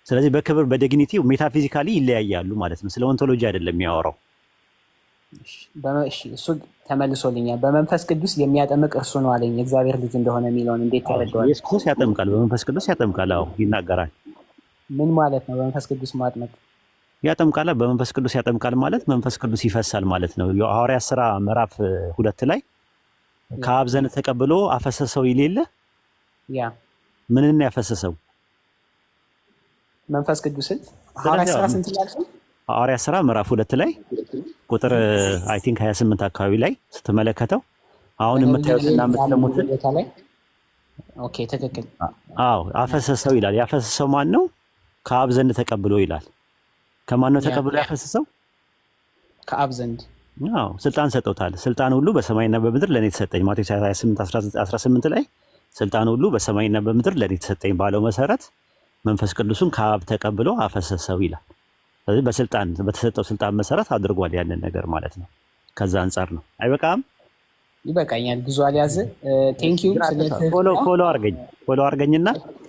ስለዚህ በክብር በዲግኒቲ ሜታፊዚካሊ ይለያያሉ ማለት ነው። ስለ ኦንቶሎጂ አይደለም የሚያወራው። እሱ ተመልሶልኛል። በመንፈስ ቅዱስ የሚያጠምቅ እርሱ ነው አለኝ የእግዚአብሔር ልጅ እንደሆነ የሚለውን እንዴት ተረዳዋል? ኢየሱስ ክርስቶስ ያጠምቃል፣ በመንፈስ ቅዱስ ያጠምቃል። አዎ ይናገራል። ምን ማለት ነው በመንፈስ ቅዱስ ማጥመቅ? ያጠምቃል፣ በመንፈስ ቅዱስ ያጠምቃል ማለት መንፈስ ቅዱስ ይፈሳል ማለት ነው። የሐዋርያት ሥራ ምዕራፍ 2 ላይ ከአብ ዘንድ ተቀብሎ አፈሰሰው ይል የለ? ያ ምንን ያፈሰሰው? መንፈስ ቅዱስን። ሐዋርያት ሥራ ስንት ላይ? ሐዋርያት ሥራ ምዕራፍ 2 ላይ ቁጥር አይ ቲንክ 28 አካባቢ ላይ ስትመለከተው አሁን የምታዩትና የምትሰሙት ኦኬ ትክክል። አዎ አፈሰሰው ይላል። ያፈሰሰው ማን ነው? ከአብ ዘንድ ተቀብሎ ይላል። ከማን ነው ተቀብሎ ያፈሰሰው? ከአብ ዘንድ። አዎ ስልጣን ሰጠውታል። ስልጣን ሁሉ በሰማይና በምድር ለኔ ተሰጠኝ። ማቴዎስ 28:18 ላይ ስልጣን ሁሉ በሰማይና በምድር ለኔ ተሰጠኝ ባለው መሰረት መንፈስ ቅዱስን ከአብ ተቀብሎ አፈሰሰው ይላል። ስለዚህ በስልጣን በተሰጠው ስልጣን መሰረት አድርጓል ያንን ነገር ማለት ነው። ከዛ አንፃር ነው። አይበቃም? ይበቃኛል። ብዙ አልያዘ። ቴንክ ዩ። ፎሎ አርገኝና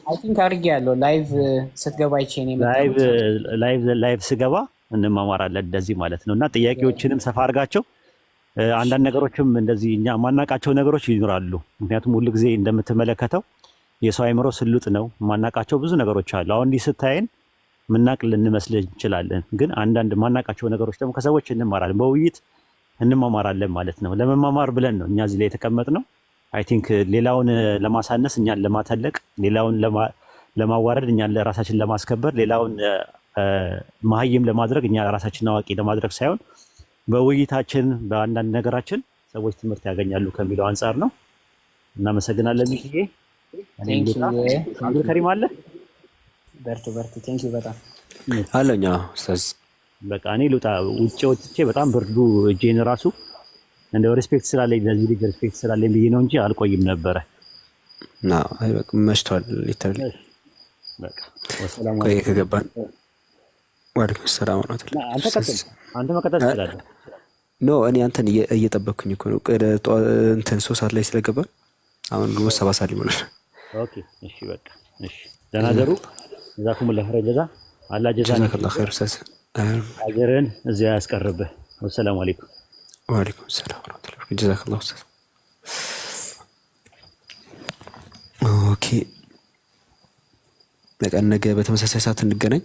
አይ ቲንክ አድርጌያለሁ። ላይቭ ስትገባ ይቼን ላይቭ ስገባ እንማማራለን እንደዚህ ማለት ነው። እና ጥያቄዎችንም ሰፋ አድርጋቸው። አንዳንድ ነገሮችም እንደዚህ እኛ ማናቃቸው ነገሮች ይኖራሉ። ምክንያቱም ሁሉ ጊዜ እንደምትመለከተው የሰው አይምሮ ስሉጥ ነው። ማናቃቸው ብዙ ነገሮች አሉ። አሁን እንዲህ ስታየን ምናቅ ልንመስል እንችላለን። ግን አንዳንድ ማናቃቸው ነገሮች ደግሞ ከሰዎች እንማራለን፣ በውይይት እንማማራለን ማለት ነው። ለመማማር ብለን ነው እኛ እዚህ ላይ የተቀመጥነው። አይ ቲንክ ሌላውን ለማሳነስ እኛን ለማተለቅ፣ ሌላውን ለማዋረድ እኛን ለራሳችን ለማስከበር፣ ሌላውን መሀይም ለማድረግ እኛ ራሳችን አዋቂ ለማድረግ ሳይሆን በውይይታችን በአንዳንድ ነገራችን ሰዎች ትምህርት ያገኛሉ ከሚለው አንጻር ነው። እናመሰግናለን። ሚኪዬ አብዱል ከሪም አለ። በርቱ። ቴንክ ዩ በጣም አለኛ ኡስታዝ። በቃ እኔ ልውጣ። ውጭ ወጥቼ በጣም ብርዱ እጄን ራሱ እንደው ሪስፔክት ስላለኝ ለዚህ ልጅ ሪስፔክት ስላለኝ ብዬ ነው እንጂ አልቆይም ነበረ። አይ በቃ መሽቷል። ሊተርሊ በቃ ወሰላሙ አለይኩም ከገባን ወአለይኩም ሰላም ወራህመቱላህ። አንተ መቀጠል ትችላለህ። ኖ እኔ አንተን እየጠበቅኩኝ እኮ ነው። እንትን 3 ሰዓት ላይ ስለገባን አሁን ደግሞ 7 ሰዓት ይሞላል። ኦኬ እሺ በቃ እሺ። ደህና ደሩ። ጀዛኩሙላህ ኸይር ጀዛ። አላህ ጀዛከላህ ኸይር ኡስታዝ። አጀርን እዚያ ያስቀርብህ። ወሰላሙ አለይኩም። ወአለይኩም ሰላም ወራህመቱላህ። ጀዛከላህ ኡስታዝ። ኦኬ በቃ ነገ በተመሳሳይ ሰዓት እንገናኝ።